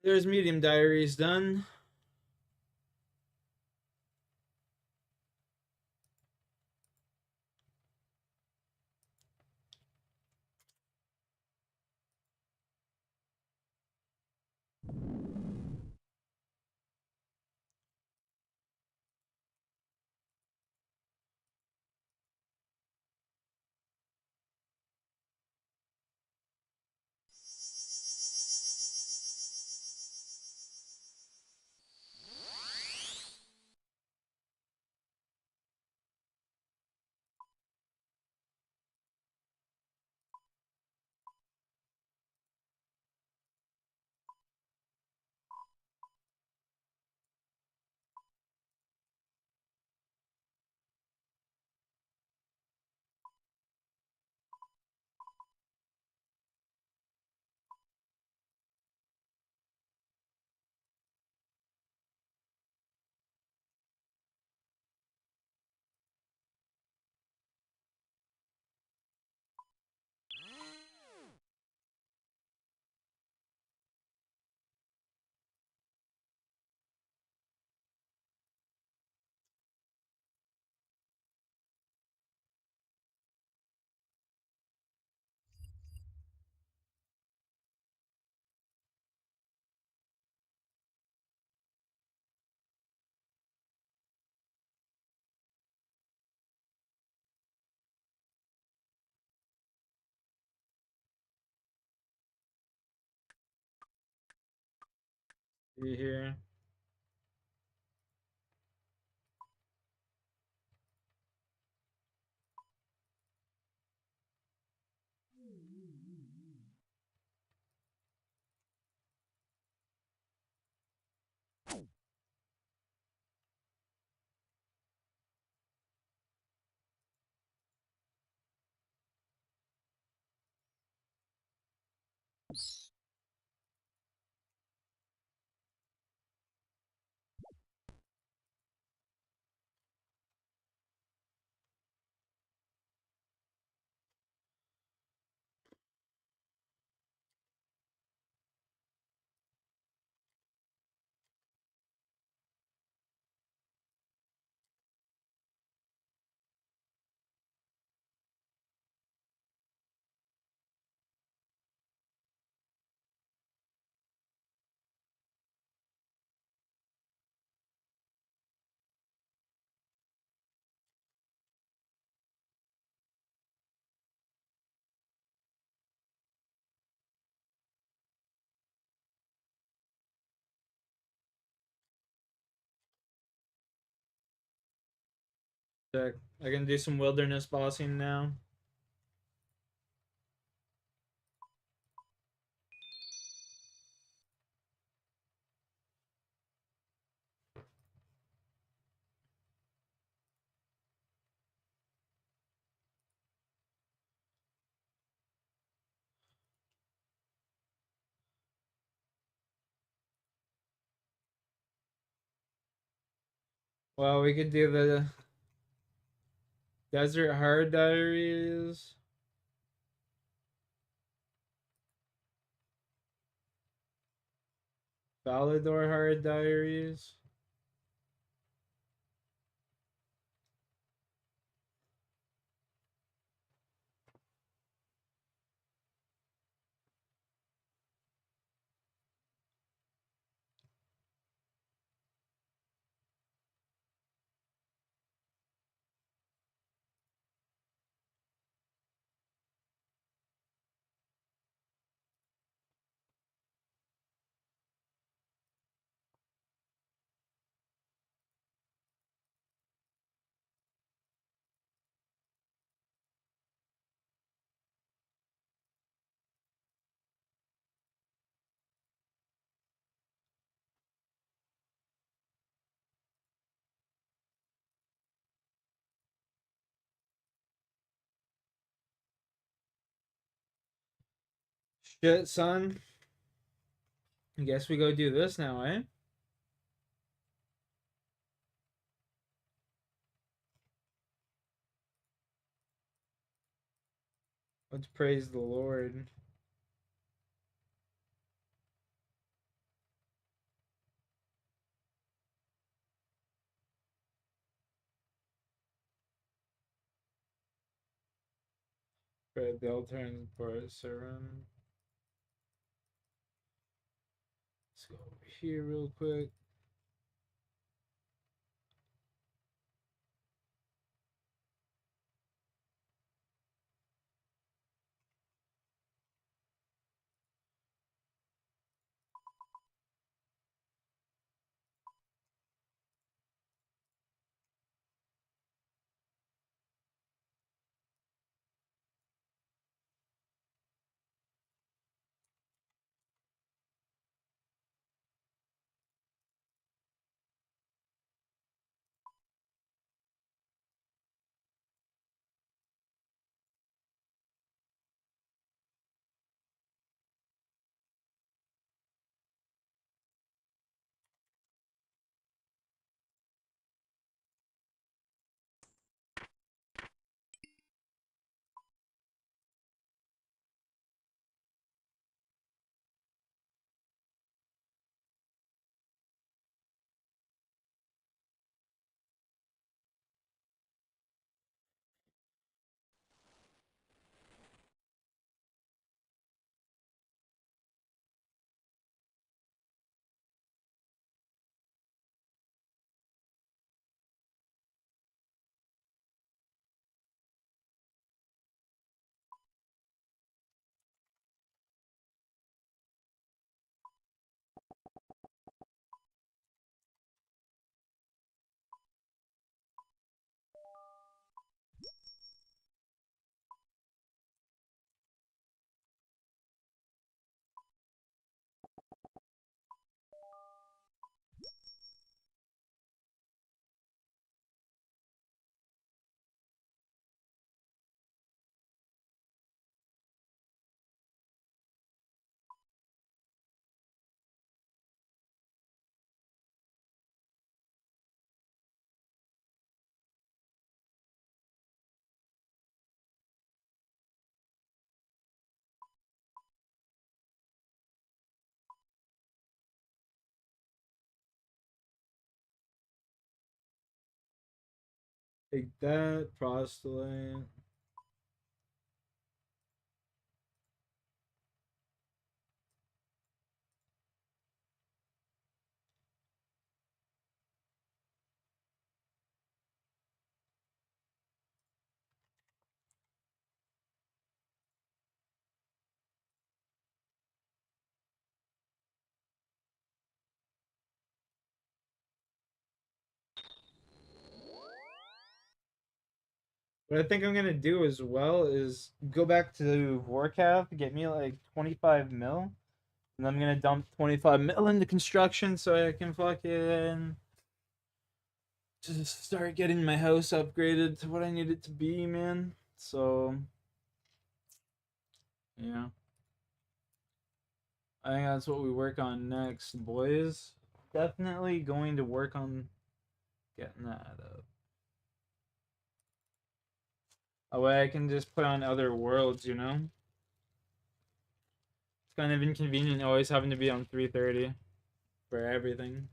S1: There's Medium Diaries done. See here. Check. I can do some wilderness bossing now. Well, we could do the Desert Hard Diaries. Valador Hard Diaries. Shit, son. I guess we go do this now, eh? Let's praise the Lord. Right, the alternate for serum. Let's go over here real quick. Take that, prostolate. What I think I'm gonna do as well is go back to Vorkath, get me like 25 mil, and I'm gonna dump 25 mil into construction so I can fucking just start getting my house upgraded to what I need it to be, man. So, yeah. I think that's what we work on next, boys. Definitely going to work on getting that up. A way I can just put on other worlds, you know? It's kind of inconvenient always having to be on 330 for everything.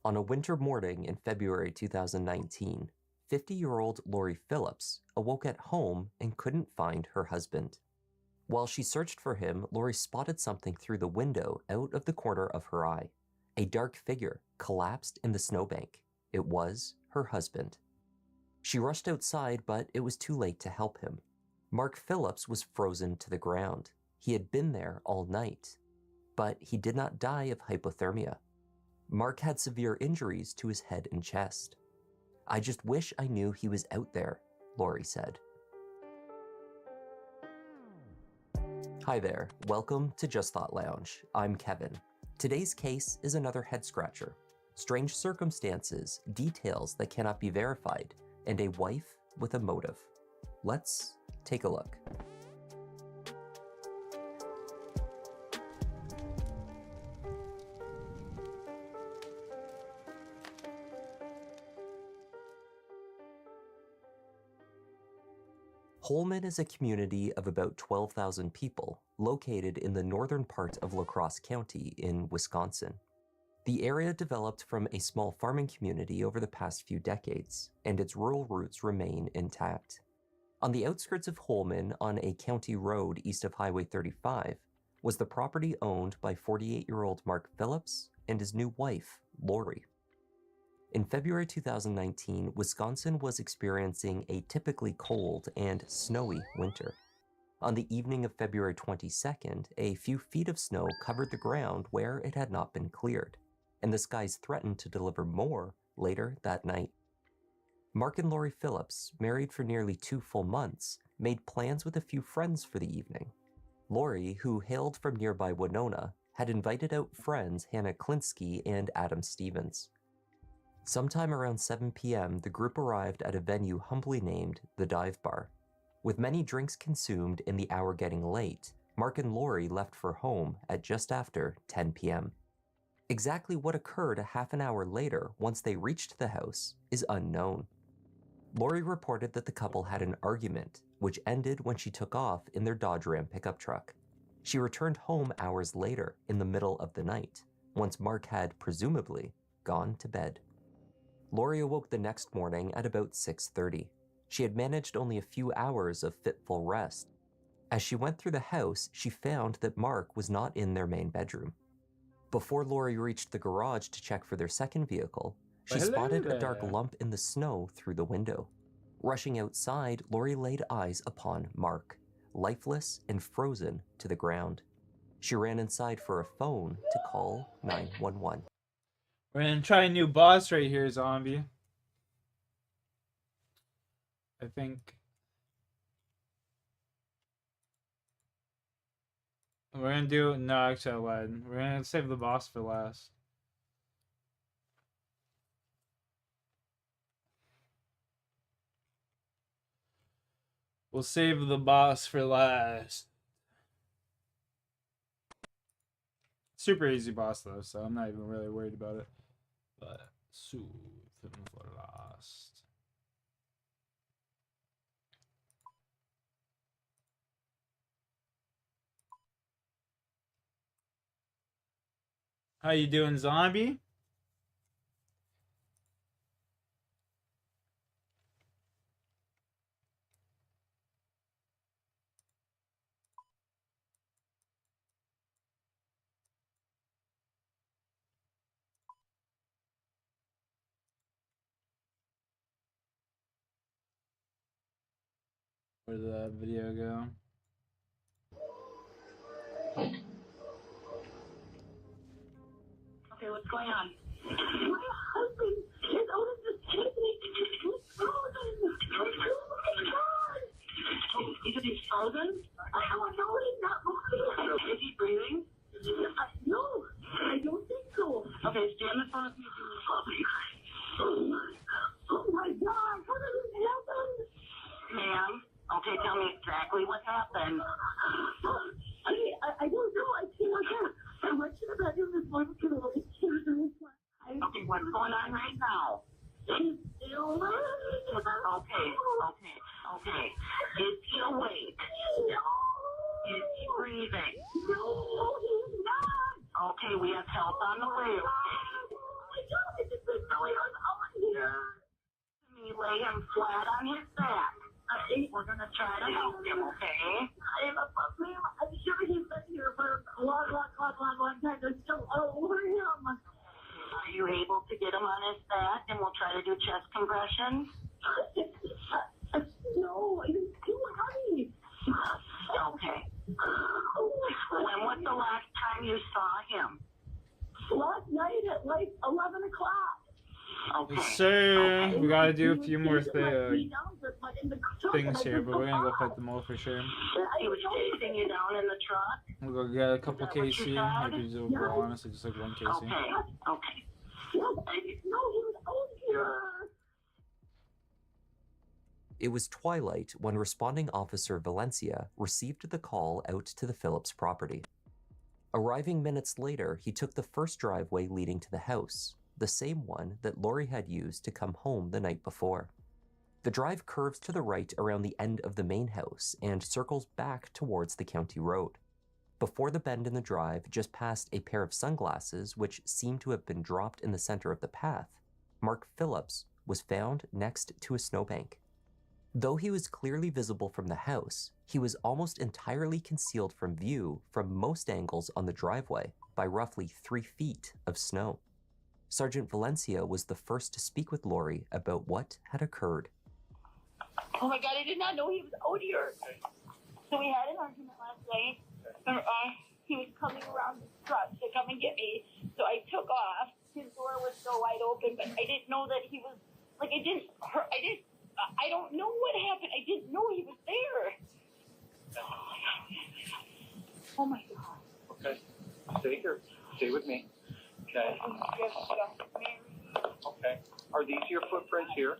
S3: On a winter morning in February 2019, 50-year-old Lori Phillips awoke at home and couldn't find her husband. While she searched for him, Lori spotted something through the window out of the corner of her eye. A dark figure collapsed in the snowbank. It was her husband. She rushed outside, but it was too late to help him. Mark Phillips was frozen to the ground. He had been there all night, but he did not die of hypothermia. Mark had severe injuries to his head and chest. "I just wish I knew he was out there," Lori said. Hi there, welcome to Just Thought Lounge. I'm Kevin. Today's case is another head-scratcher. Strange circumstances, details that cannot be verified, and a wife with a motive. Let's take a look. Holmen is a community of about 12,000 people located in the northern part of La Crosse County in Wisconsin. The area developed from a small farming community over the past few decades, and its rural roots remain intact. On the outskirts of Holmen, on a county road east of Highway 35, was the property owned by 48-year-old Mark Phillips and his new wife, Lori. In February 2019, Wisconsin was experiencing a typically cold and snowy winter. On the evening of February 22nd, a few feet of snow covered the ground where it had not been cleared, and the skies threatened to deliver more later that night. Mark and Lori Phillips, married for nearly 2 full months, made plans with a few friends for the evening. Lori, who hailed from nearby Winona, had invited out friends Hannah Klinsky and Adam Stevens. Sometime around 7 p.m., the group arrived at a venue humbly named the Dive Bar. With many drinks consumed and the hour getting late, Mark and Lori left for home at just after 10 p.m. Exactly what occurred a half an hour later once they reached the house is unknown. Lori reported that the couple had an argument, which ended when she took off in their Dodge Ram pickup truck. She returned home hours later in the middle of the night, once Mark had, presumably, gone to bed. Lori awoke the next morning at about 6:30. She had managed only a few hours of fitful rest. As she went through the house, she found that Mark was not in their main bedroom. Before Lori reached the garage to check for their second vehicle, she
S1: Hello
S3: spotted a dark
S1: there.
S3: lump in the snow through the window. Rushing outside, Lori laid eyes upon Mark, lifeless and frozen to the ground. She ran inside for a phone to call 911.
S1: We're gonna try a new boss right here, zombie. I think we're gonna do no, actually I lied. We're gonna save the boss for last. We'll save the boss for last. Super easy boss though, so I'm not even really worried about it. But save him for last. How you doing, zombie? Where did that video go?
S17: Okay, what's going on? My husband is out of the kidney. He's frozen. Oh my God. Is it he's frozen? I don't know. He's not moving. Is he breathing? No, I don't think so. Okay, stand in front of me. Oh my God. What did happen? Ma'am, okay, tell me exactly what happened. I don't know. I went to the bedroom this morning to the okay, what's going on right now? He's still okay. Is he awake? No. Is he breathing? No, he's not. Okay, we have help on the way. Oh my God, I just been going on here. Me lay him flat on his back. We're gonna try to help him, okay? I'm sure he's been here for a long time. There's still all over him. Are you able to get him on his back and we'll try to do chest compression? No, he's too heavy. Okay. When was the last time you saw him? Last night at like 11 o'clock. Okay.
S1: Yes, sir. We gotta do a few more things here, but we're gonna go fight the mole for sure.
S17: He was chasing you down in the truck?
S1: We'll go get a couple KC. Maybe do honestly just like one KC.
S17: Okay. I didn't know he was out here.
S3: It was twilight when responding officer Valencia received the call out to the Phillips property. Arriving minutes later, he took the first driveway leading to the house, the same one that Lori had used to come home the night before. The drive curves to the right around the end of the main house and circles back towards the county road. Before the bend in the drive, just past a pair of sunglasses which seemed to have been dropped in the center of the path, Mark Phillips was found next to a snowbank. Though he was clearly visible from the house, he was almost entirely concealed from view from most angles on the driveway by roughly 3 feet of snow. Sergeant Valencia was the first to speak with Lori about what had occurred.
S17: Oh my God, I did not know he was out here. So we had an argument last night. He was coming around the truck to come and get me. So I took off. His door was so wide open, but I didn't know that he was, like, I don't know what happened. I didn't know he was there. Oh my God.
S18: Okay. Stay here. Stay with me. Okay. Okay. Are these your footprints here?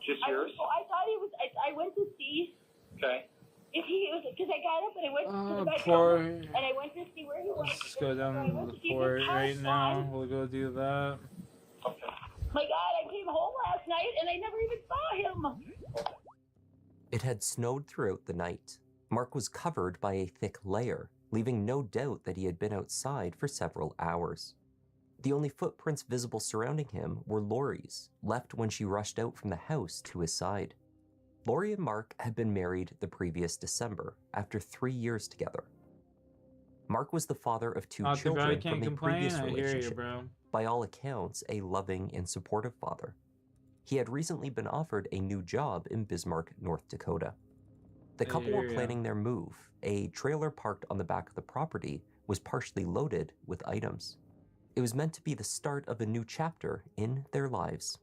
S18: Just yours?
S17: I thought he was, I went to see.
S18: Okay.
S17: If he was, because I got up and I went to the
S1: poor.
S17: bedroom and I went to see where he was.
S1: Let's just go down to the port right now. We'll go do that.
S17: My God, I came home last night and I never even saw him.
S3: It had snowed throughout the night. Mark was covered by a thick layer, leaving no doubt that he had been outside for several hours. The only footprints visible surrounding him were Lori's, left when she rushed out from the house to his side. Lori and Mark had been married the previous December, after 3 years together. Mark was the father of two
S1: Not too bad,
S3: children
S1: can't
S3: from a
S1: complain.
S3: previous
S1: I hear you,
S3: relationship.
S1: bro.
S3: By all accounts, a loving and supportive father. He had recently been offered a new job in Bismarck, North Dakota. The couple were planning their move. A trailer parked on the back of the property was partially loaded with items. It was meant to be the start of a new chapter in their lives.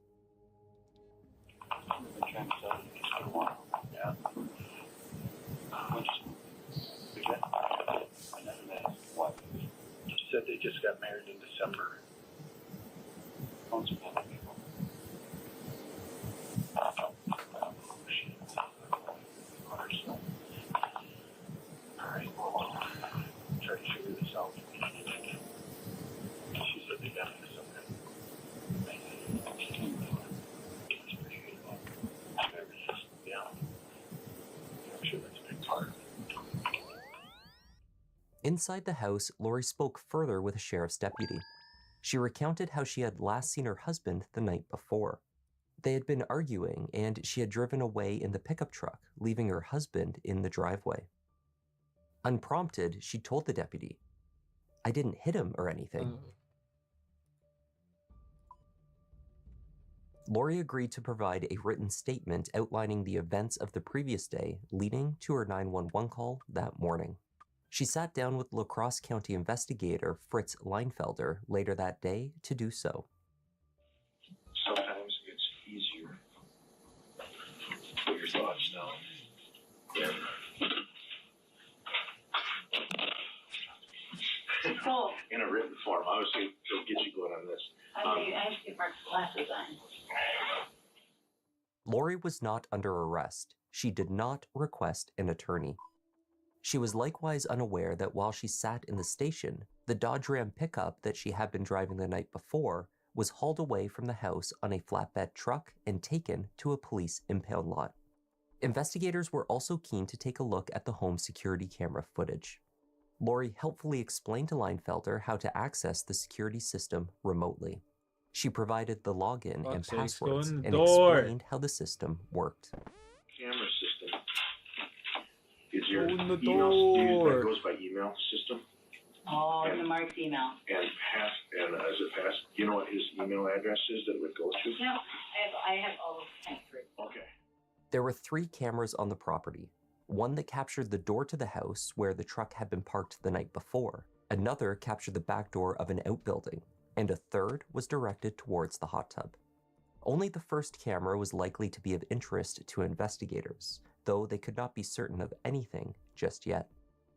S18: Yeah. What? She said they just got married in December. Alright, well, try to figure this out. She said they got into something. Yeah. I'm sure that's a big part.
S3: Inside the house, Lori spoke further with a sheriff's deputy. She recounted how she had last seen her husband the night before. They had been arguing, and she had driven away in the pickup truck, leaving her husband in the driveway. Unprompted, she told the deputy, "I didn't hit him or anything." Lori agreed to provide a written statement outlining the events of the previous day, leading to her 911 call that morning. She sat down with La Crosse County investigator Fritz Leinfelder later that day to do so.
S18: Sometimes it's easier to put your thoughts down. Yeah. In a written form. Obviously, it'll get you going on this. I have to get Mark's glasses on.
S3: Lori was not under arrest. She did not request an attorney. She was likewise unaware that while she sat in the station, the Dodge Ram pickup that she had been driving the night before was hauled away from the house on a flatbed truck and taken to a police impound lot. Investigators were also keen to take a look at the home security camera footage. Lori helpfully explained to Leinfelder how to access the security system remotely. She provided the login and passwords and explained how the system worked.
S18: Camera system. Is your email, do you, that goes by email system?
S19: Oh, it's a Mark's email.
S18: And as it passed, you know what his email address is that it would go to?
S19: No, I have all of them.
S18: Okay.
S3: There were 3 cameras on the property. One that captured the door to the house where the truck had been parked the night before, another captured the back door of an outbuilding, and a third was directed towards the hot tub. Only the first camera was likely to be of interest to investigators, though they could not be certain of anything just yet.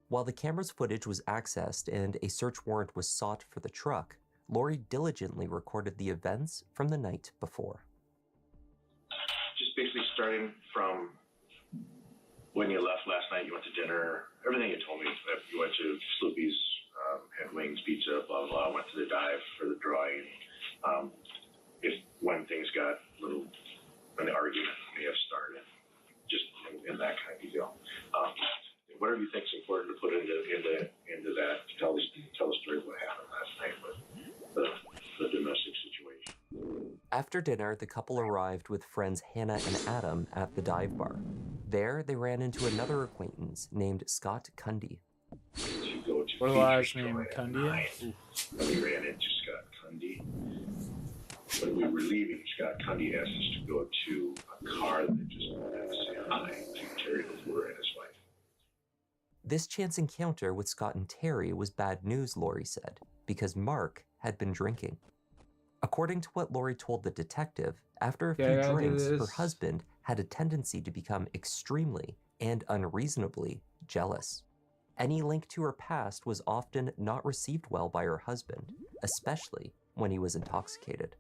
S3: While the camera's footage was accessed and a search warrant was sought for the truck, Lori diligently recorded the events from the night before.
S18: Just basically starting from when you left last night, you went to dinner, everything you told me. You went to Sloopy's, had wings, pizza, blah, blah, blah, went to the dive for the drawing. When things got a little, when the argument may have started, just in that kind of detail. Whatever you think is important to put into that, to tell the story of what happened last night with the domestic situation.
S3: After dinner, the couple arrived with friends Hannah and Adam at the dive bar. There, they ran into another acquaintance named Scott Cundy.
S1: What the last name? Cundy?
S18: We ran into Scott Cundy. When we were leaving, Scott Cundy asked us to go to a car that just went to San Jose to Terry LaFleur and his wife.
S3: This chance encounter with Scott and Terry was bad news, Lori said, because Mark had been drinking. According to what Lori told the detective, after a few drinks, her husband had a tendency to become extremely and unreasonably jealous. Any link to her past was often not received well by her husband, especially when he was intoxicated.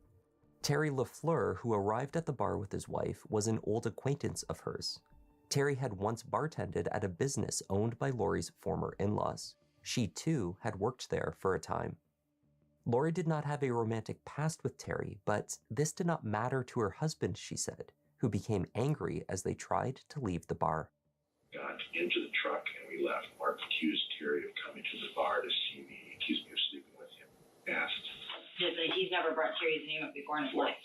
S3: Terry LaFleur, who arrived at the bar with his wife, was an old acquaintance of hers. Terry had once bartended at a business owned by Lori's former in-laws. She, too, had worked there for a time. Lori did not have a romantic past with Terry, but this did not matter to her husband, she said, who became angry as they tried to leave the bar.
S18: Got into the truck and we left. Mark accused Terry of coming to the bar to see me. He accused me of sleeping with him. Asked.
S19: He's never brought Terry's name up before in his life.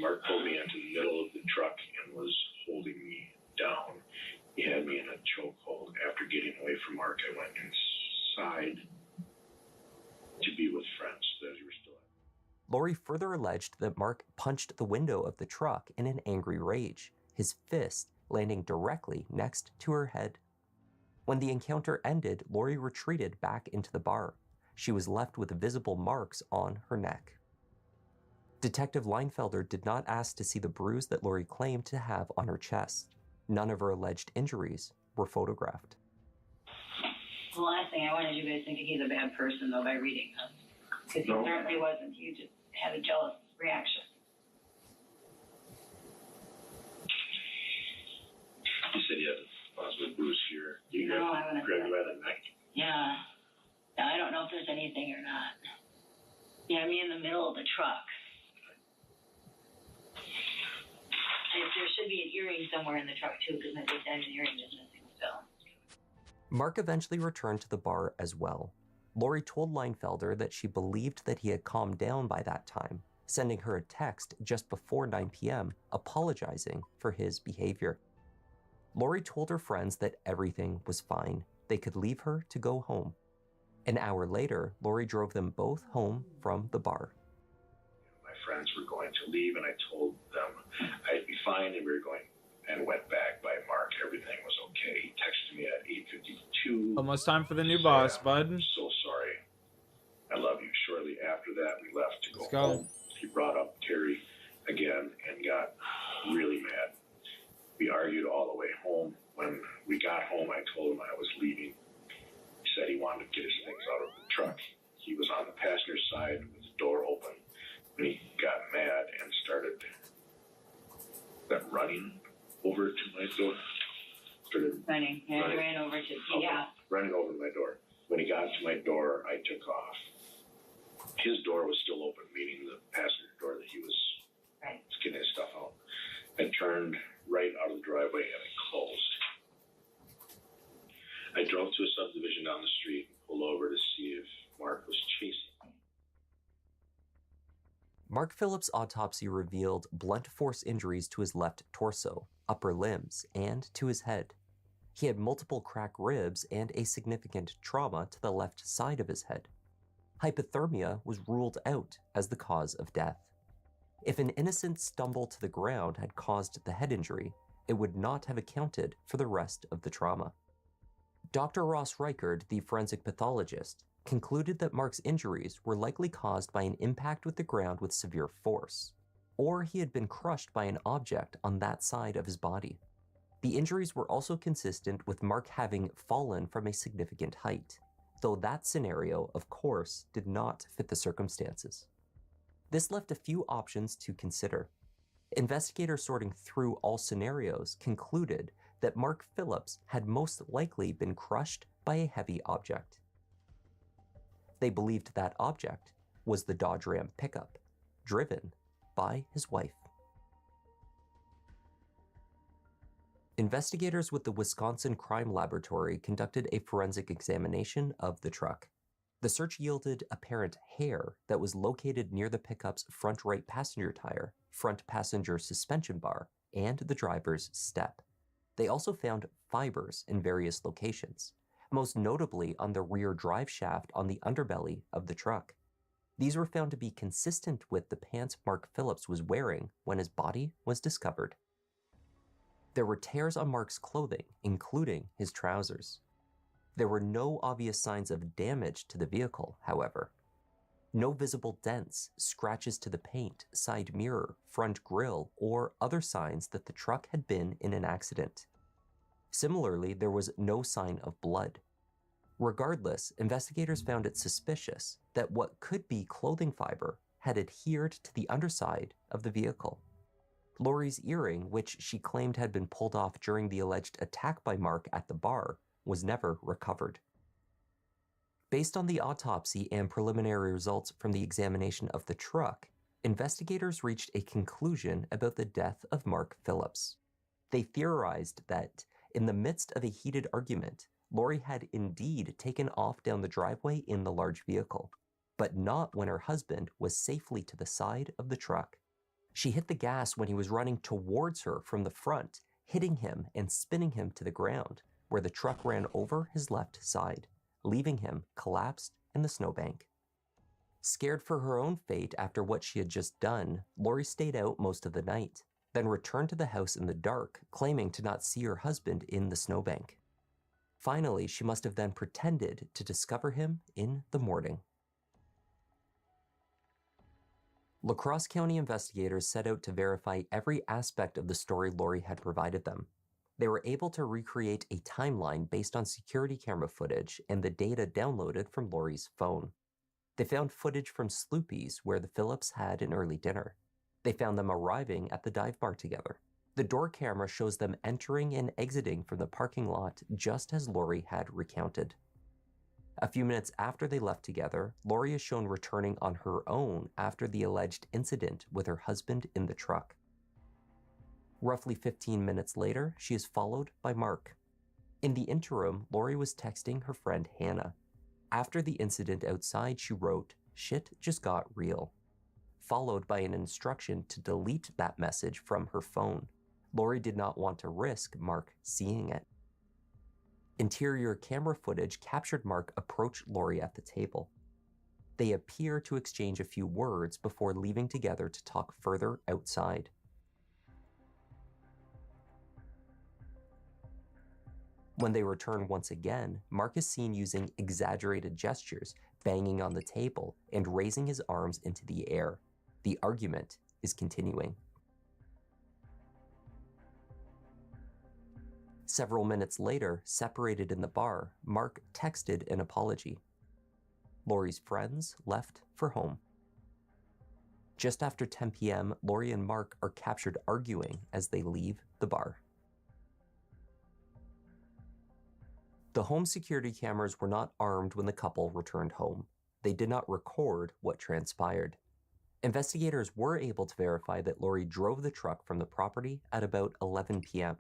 S18: Mark pulled me into the middle of the truck and was holding me down. He had me in a chokehold. After getting away from Mark, I went inside to be with friends that you were still at.
S3: Lori further alleged that Mark punched the window of the truck in an angry rage, his fist landing directly next to her head. When the encounter ended, Lori retreated back into the bar. She was left with visible marks on her neck. Detective Leinfelder did not ask to see the bruise that Lori claimed to have on her chest. None of her alleged injuries were photographed.
S19: The last thing I wanted you guys thinking he's a bad person, though, by reading this. Because he certainly wasn't. You just had a jealous reaction.
S18: You said you had a possible bruise here. You
S19: No, I'm gonna
S18: grabbed you by the neck.
S19: Yeah. Now, I don't know if there's anything or not. Yeah, me in the middle of the truck. There should be an earring somewhere in the truck, too, because my big diamond earring is missing still.
S3: Mark eventually returned to the bar as well. Lori told Leinfelder that she believed that he had calmed down by that time, sending her a text just before 9 p.m. apologizing for his behavior. Lori told her friends that everything was fine. They could leave her to go home. An hour later, Lori drove them both home from the bar.
S18: My friends were going to leave, and I told them I'd be fine, and we were going, and went back by Mark. Everything was okay. He texted me at 8:52.
S1: Almost time for the new boss, bud.
S18: I'm so sorry. I love you. Shortly after that, we left to go
S1: Let's go.
S18: home. He brought up Terry again and got really mad. We argued all the way home. When we got home, I told him I was leaving. He said he wanted to get his things out of the truck. He was on the passenger side with the door open when he got mad and started running over to my door.
S19: Running. Yeah, he ran over to, yeah.
S18: Running over to my door. When he got to my door, I took off. His door was still open, meaning the passenger door that he was getting his stuff out. I turned right out of the driveway and it closed. I drove to a subdivision down the street and pulled over to see if Mark was chasing me.
S3: Mark Phillips' autopsy revealed blunt force injuries to his left torso, upper limbs, and to his head. He had multiple cracked ribs and a significant trauma to the left side of his head. Hypothermia was ruled out as the cause of death. If an innocent stumble to the ground had caused the head injury, it would not have accounted for the rest of the trauma. Dr. Ross Reichard, the forensic pathologist, concluded that Mark's injuries were likely caused by an impact with the ground with severe force, or he had been crushed by an object on that side of his body. The injuries were also consistent with Mark having fallen from a significant height, though that scenario, of course, did not fit the circumstances. This left a few options to consider. Investigators sorting through all scenarios concluded that Mark Phillips had most likely been crushed by a heavy object. They believed that object was the Dodge Ram pickup, driven by his wife. Investigators with the Wisconsin Crime Laboratory conducted a forensic examination of the truck. The search yielded apparent hair that was located near the pickup's front right passenger tire, front passenger suspension bar, and the driver's step. They also found fibers in various locations, most notably on the rear drive shaft on the underbelly of the truck. These were found to be consistent with the pants Mark Phillips was wearing when his body was discovered. There were tears on Mark's clothing, including his trousers. There were no obvious signs of damage to the vehicle, however. No visible dents, scratches to the paint, side mirror, front grille, or other signs that the truck had been in an accident. Similarly, there was no sign of blood. Regardless, investigators found it suspicious that what could be clothing fiber had adhered to the underside of the vehicle. Lori's earring, which she claimed had been pulled off during the alleged attack by Mark at the bar, was never recovered. Based on the autopsy and preliminary results from the examination of the truck, investigators reached a conclusion about the death of Mark Phillips. They theorized that, in the midst of a heated argument, Lori had indeed taken off down the driveway in the large vehicle, but not when her husband was safely to the side of the truck. She hit the gas when he was running towards her from the front, hitting him and spinning him to the ground, where the truck ran over his left side, leaving him collapsed in the snowbank. Scared for her own fate after what she had just done, Lori stayed out most of the night, then returned to the house in the dark, claiming to not see her husband in the snowbank. Finally, she must have then pretended to discover him in the morning. La Crosse County investigators set out to verify every aspect of the story Lori had provided them. They were able to recreate a timeline based on security camera footage and the data downloaded from Lori's phone. They found footage from Sloopy's where the Phillips had an early dinner. They found them arriving at the dive bar together. The door camera shows them entering and exiting from the parking lot just as Lori had recounted. A few minutes after they left together, Lori is shown returning on her own after the alleged incident with her husband in the truck. Roughly 15 minutes later, she is followed by Mark. In the interim, Lori was texting her friend Hannah. After the incident outside, she wrote, "Shit just got real," followed by an instruction to delete that message from her phone. Lori did not want to risk Mark seeing it. Interior camera footage captured Mark approach Lori at the table. They appear to exchange a few words before leaving together to talk further outside. When they return once again, Mark is seen using exaggerated gestures, banging on the table, and raising his arms into the air. The argument is continuing. Several minutes later, separated in the bar, Mark texted an apology. Lori's friends left for home. Just after 10 p.m., Lori and Mark are captured arguing as they leave the bar. The home security cameras were not armed when the couple returned home. They did not record what transpired. Investigators were able to verify that Lori drove the truck from the property at about 11 p.m.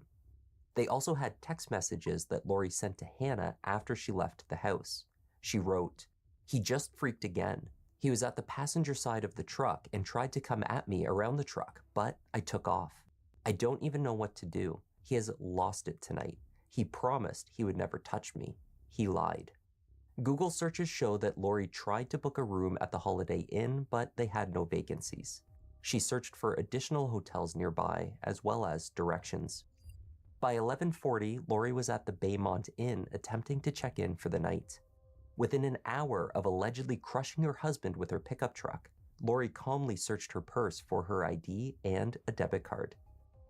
S3: They also had text messages that Lori sent to Hannah after she left the house. She wrote, "He just freaked again. He was at the passenger side of the truck and tried to come at me around the truck, but I took off. I don't even know what to do. He has lost it tonight. He promised he would never touch me. He lied." Google searches show that Lori tried to book a room at the Holiday Inn, but they had no vacancies. She searched for additional hotels nearby, as well as directions. By 11:40, Lori was at the Baymont Inn attempting to check in for the night. Within an hour of allegedly crushing her husband with her pickup truck, Lori calmly searched her purse for her ID and a debit card.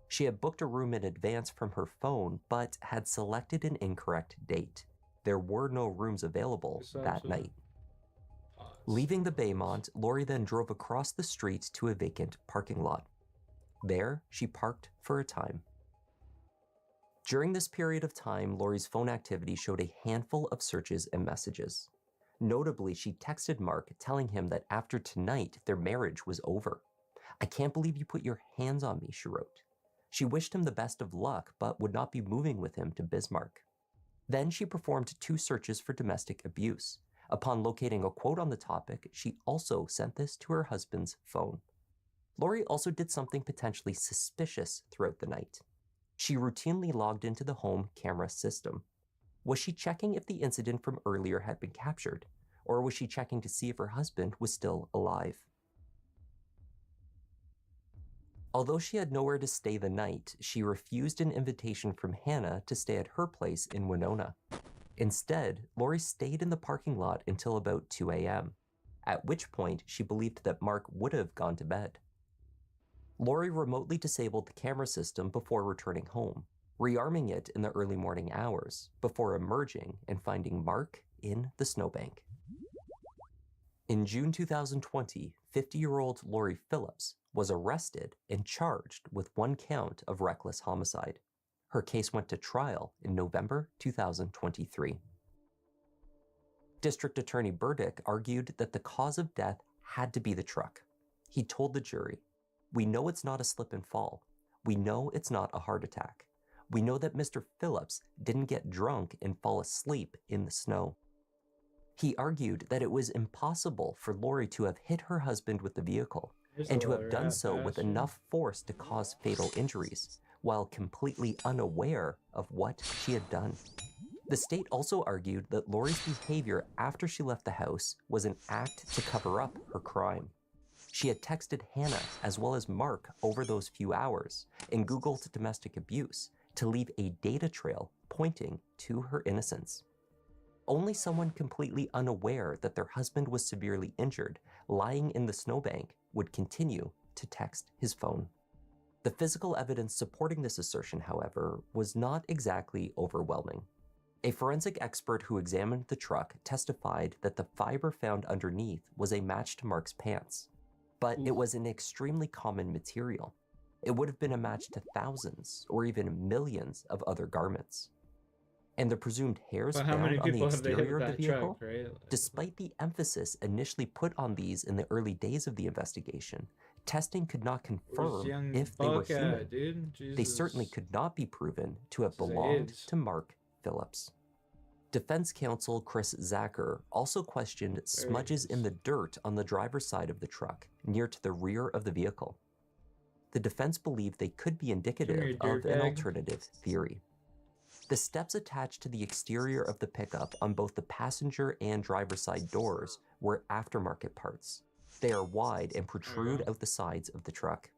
S3: She had booked a room in advance from her phone, but had selected an incorrect date. There were no rooms available that night. Leaving the Baymont, Lori then drove across the street to a vacant parking lot. There, she parked for a time. During this period of time, Lori's phone activity showed a handful of searches and messages. Notably, she texted Mark telling him that after tonight, their marriage was over. "I can't believe you put your hands on me," she wrote. She wished him the best of luck, but would not be moving with him to Bismarck. Then she performed 2 searches for domestic abuse. Upon locating a quote on the topic, she also sent this to her husband's phone. Lori also did something potentially suspicious throughout the night. She routinely logged into the home camera system. Was she checking if the incident from earlier had been captured, or was she checking to see if her husband was still alive? Although she had nowhere to stay the night, she refused an invitation from Hannah to stay at her place in Winona. Instead, Lori stayed in the parking lot until about 2 a.m., at which point she believed that Mark would have gone to bed. Lori remotely disabled the camera system before returning home, rearming it in the early morning hours, before emerging and finding Mark in the snowbank. In June 2020, 50-year-old Lori Phillips was arrested and charged with 1 count of reckless homicide. Her case went to trial in November 2023. District Attorney Burdick argued that the cause of death had to be the truck. He told the jury, "We know it's not a slip and fall. We know it's not a heart attack. We know that Mr. Phillips didn't get drunk and fall asleep in the snow." He argued that it was impossible for Lori to have hit her husband with the vehicle and to have done so with enough force to cause fatal injuries, while completely unaware of what she had done. The state also argued that Lori's behavior after she left the house was an act to cover up her crime. She had texted Hannah as well as Mark over those few hours and Googled domestic abuse to leave a data trail pointing to her innocence. Only someone completely unaware that their husband was severely injured, lying in the snowbank, would continue to text his phone. The physical evidence supporting this assertion, however, was not exactly overwhelming. A forensic expert who examined the truck testified that the fiber found underneath was a match to Mark's pants, but it was an extremely common material. It would have been a match to thousands or even millions of other garments. And the presumed hairs
S1: But how many
S3: found on the
S1: people have they hit
S3: exterior
S1: with
S3: of the
S1: that
S3: vehicle,
S1: truck, right? Like,
S3: despite the emphasis initially put on these in the early days of the investigation, testing could not confirm
S1: young
S3: if they were
S1: buck at,
S3: human.
S1: dude?
S3: They certainly
S1: Jesus.
S3: could not be proven to have
S1: His
S3: belonged
S1: age.
S3: to Mark Phillips. Defense counsel Chris Zacher also questioned smudges in the dirt on the driver's side of the truck, near to the rear of the vehicle. The defense believed they could be indicative of an
S1: dirtbag.
S3: alternative theory. The steps attached to the exterior of the pickup on both the passenger and driver's side doors were aftermarket parts. They are wide and protrude out the sides of the truck.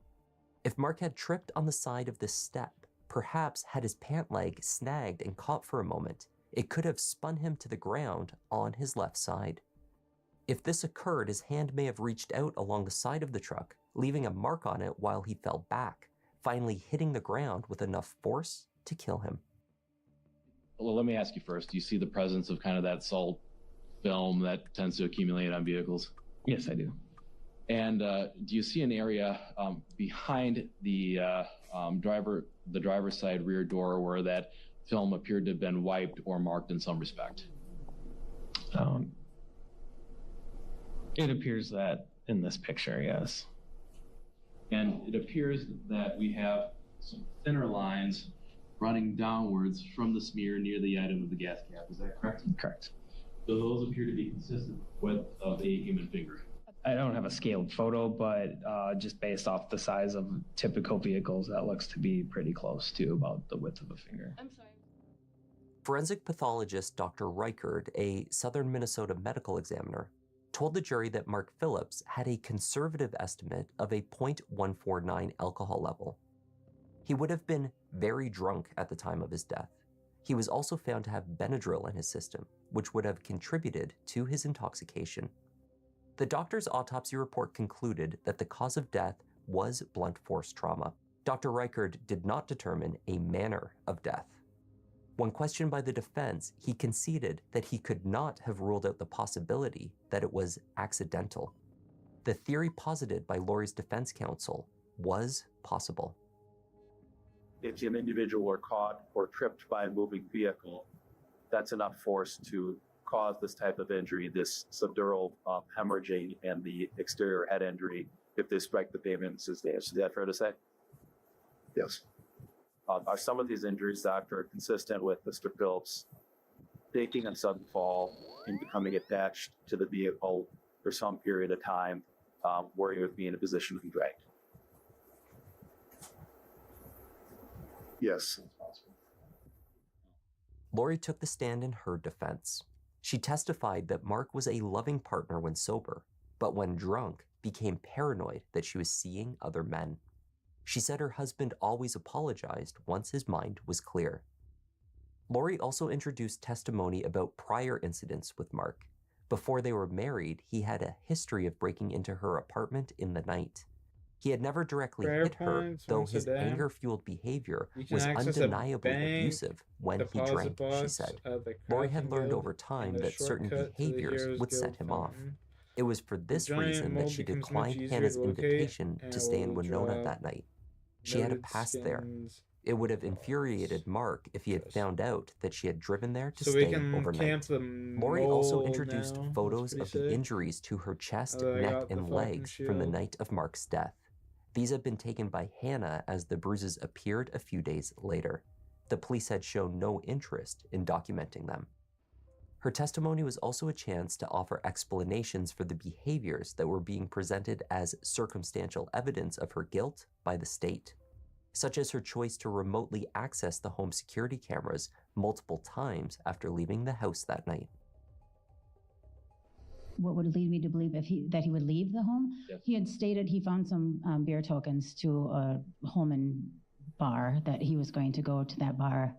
S3: If Mark had tripped on the side of this step, perhaps had his pant leg snagged and caught for a moment, it could have spun him to the ground on his left side. If this occurred, his hand may have reached out along the side of the truck, leaving a mark on it while he fell back, finally hitting the ground with enough force to kill him.
S20: Well, let me ask you first, do you see the presence of kind of that salt film that tends to accumulate on vehicles?
S21: Yes, I do.
S20: And do you see an area behind the driver's side rear door where that film appeared to have been wiped or marked in some respect?
S21: It appears that in this picture, yes.
S20: And it appears that we have some thinner lines running downwards from the smear near the item of the gas cap. Is that correct?
S21: Correct.
S20: So those appear to be consistent with a human finger.
S21: I don't have a scaled photo, but just based off the size of typical vehicles, that looks to be pretty close to about the width of a finger.
S3: I'm sorry. Forensic pathologist Dr. Reichard, a Southern Minnesota medical examiner, told the jury that Mark Phillips had a conservative estimate of a 0.149 alcohol level. He would have been very drunk at the time of his death. He was also found to have Benadryl in his system, which would have contributed to his intoxication. The doctor's autopsy report concluded that the cause of death was blunt force trauma. Dr. Reichard did not determine a manner of death. When questioned by the defense, he conceded that he could not have ruled out the possibility that it was accidental. The theory posited by Lori's defense counsel was possible.
S22: If an individual were caught or tripped by a moving vehicle, that's enough force to cause this type of injury, this subdural hemorrhaging and the exterior head injury if they strike the pavement and sustain. Is that fair to say?
S18: Yes.
S22: Are some of these injuries, doctor, consistent with Mr. Phillips taking a sudden fall and becoming attached to the vehicle for some period of time where he would be in a position to be dragged?
S18: Yes.
S3: Lori took the stand in her defense. She testified that Mark was a loving partner when sober, but when drunk, became paranoid that she was seeing other men. She said her husband always apologized once his mind was clear. Lori also introduced testimony about prior incidents with Mark. Before they were married, he had a history of breaking into her apartment in the night. He had never directly
S1: Prayer
S3: hit her,
S1: points,
S3: though
S1: once a
S3: his
S1: day.
S3: anger-fueled behavior
S1: You can
S3: was
S1: access a
S3: undeniably
S1: bank,
S3: abusive when he
S1: deposit
S3: drank, she
S1: box
S3: said.
S1: at the
S3: Lori had
S1: Crafting
S3: learned
S1: Guild,
S3: over time
S1: and a
S3: that certain
S1: shortcut to the
S3: behaviors
S1: Heroes
S3: would
S1: Guild
S3: set him off.
S1: fountain.
S3: It was for this
S1: giant
S3: reason that
S1: mold
S3: she
S1: becomes much
S3: declined
S1: easier
S3: Hannah's
S1: to locate,
S3: invitation
S1: and
S3: to
S1: it
S3: stay in
S1: will
S3: Winona
S1: drop
S3: that night. She had a
S1: noted
S3: past there.
S1: skins.
S3: It would have infuriated Mark if he had found out that she had driven there to
S1: So we
S3: stay
S1: can
S3: overnight.
S1: camp the
S3: Lori also
S1: mole
S3: introduced
S1: now.
S3: photos
S1: That's
S3: of the
S1: pretty sick.
S3: injuries to her chest,
S1: Oh, I
S3: neck,
S1: got the
S3: and
S1: fucking
S3: legs from the
S1: shield.
S3: night of Mark's death. These had been taken by Hannah as the bruises appeared a few days later. The police had shown no interest in documenting them. Her testimony was also a chance to offer explanations for the behaviors that were being presented as circumstantial evidence of her guilt by the state. such as her choice to remotely access the home security cameras multiple times after leaving the house that night.
S2: What would lead me to believe that he would leave the home?
S20: Yes.
S2: He had stated he found some beer tokens to a Holman bar, that he was going to go to that bar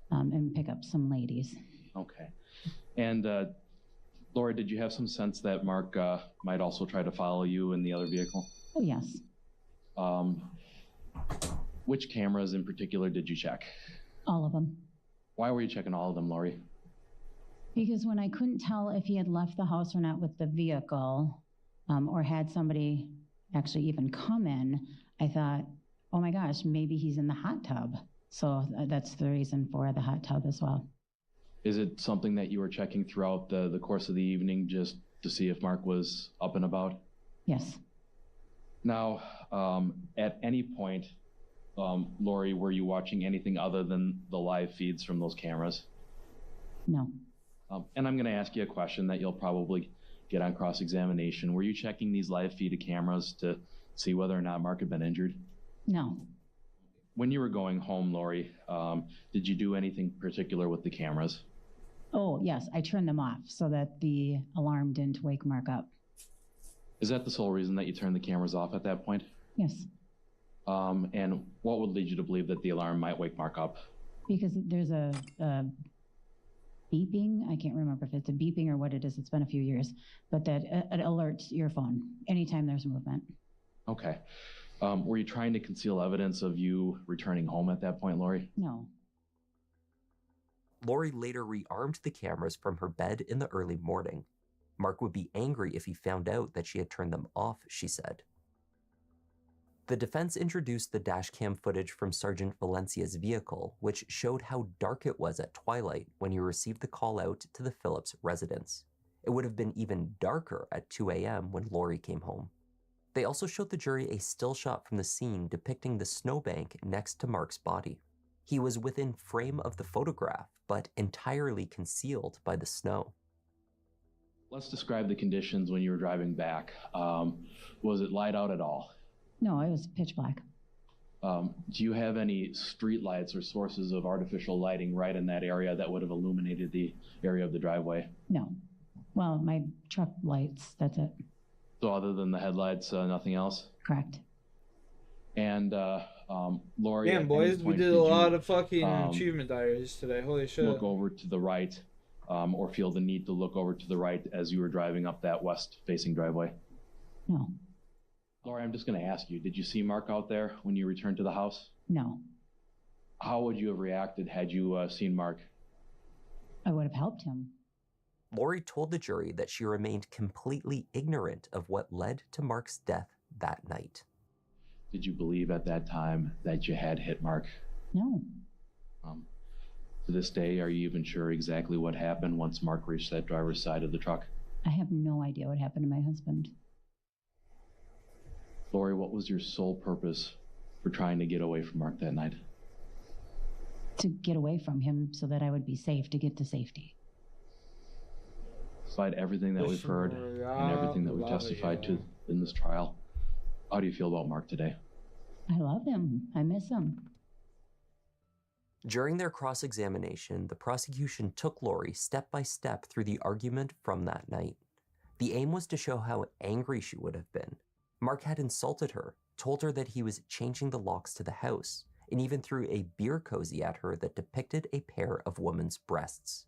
S2: and pick up some ladies.
S20: Okay. And Laura, did you have some sense that Mark might also try to follow you in the other vehicle?
S2: Oh, yes.
S20: Which cameras in particular did you check?
S2: All of them.
S20: Why were you checking all of them, Lori?
S2: Because when I couldn't tell if he had left the house or not with the vehicle, or had somebody actually even come in, I thought, oh my gosh, maybe he's in the hot tub. So that's the reason for the hot tub as well.
S20: Is it something that you were checking throughout the course of the evening just to see if Mark was up and about?
S2: Yes.
S20: Now, at any point, Lori, were you watching anything other than the live feeds from those cameras?
S2: No.
S20: And I'm going to ask you a question that you'll probably get on cross-examination. Were you checking these live feed cameras to see whether or not Mark had been injured?
S2: No.
S20: When you were going home, Lori, did you do anything particular with the cameras?
S2: Oh, yes, I turned them off so that the alarm didn't wake Mark up.
S20: Is that the sole reason that you turned the cameras off at that point?
S2: Yes.
S20: And what would lead you to believe that the alarm might wake Mark up?
S2: Because there's a beeping, I can't remember if it's a beeping or what it is, it's been a few years, but that it alerts your phone anytime there's movement.
S20: Okay. Were you trying to conceal evidence of you returning home at that point, Lori?
S2: No.
S3: Lori later rearmed the cameras from her bed in the early morning. Mark would be angry if he found out that she had turned them off, she said. The defense introduced the dashcam footage from Sergeant Valencia's vehicle, which showed how dark it was at twilight when he received the call out to the Phillips residence. It would have been even darker at 2 a.m. when Lori came home. They also showed the jury a still shot from the scene depicting the snowbank next to Mark's body. He was within frame of the photograph, but entirely concealed by the snow.
S20: Let's describe the conditions when you were driving back. Was it light out at all?
S2: No, it was pitch black.
S20: Do you have any street lights or sources of artificial lighting right in that area that would have illuminated the area of the driveway?
S2: No. Well, my truck lights, that's it.
S20: So other than the headlights, nothing else?
S2: Correct.
S20: And Lori,
S1: Damn,
S20: at
S1: boys,
S20: any
S1: we
S20: point
S1: did a
S20: you,
S1: lot of fucking achievement diaries today. Holy shit.
S20: look over to the right or feel the need to look over to the right as you were driving up that west-facing driveway?
S2: No.
S20: Lori, I'm just going to ask you, did you see Mark out there when you returned to the house?
S2: No.
S20: How would you have reacted had you seen Mark?
S2: I would have helped him.
S3: Lori told the jury that she remained completely ignorant of what led to Mark's death that night.
S20: Did you believe at that time that you had hit Mark?
S2: No.
S20: To this day, are you even sure exactly what happened once Mark reached that driver's side of the truck?
S2: I have no idea what happened to my husband.
S20: Lori, what was your sole purpose for trying to get away from Mark that night?
S2: To get away from him so that I would be safe, to get to safety.
S20: Despite everything that we've heard and everything that we testified to in this trial, how do you feel about Mark today?
S2: I love him. I miss him.
S3: During their cross-examination, the prosecution took Lori step by step through the argument from that night. The aim was to show how angry she would have been. Mark had insulted her, told her that he was changing the locks to the house, and even threw a beer cozy at her that depicted a pair of woman's breasts.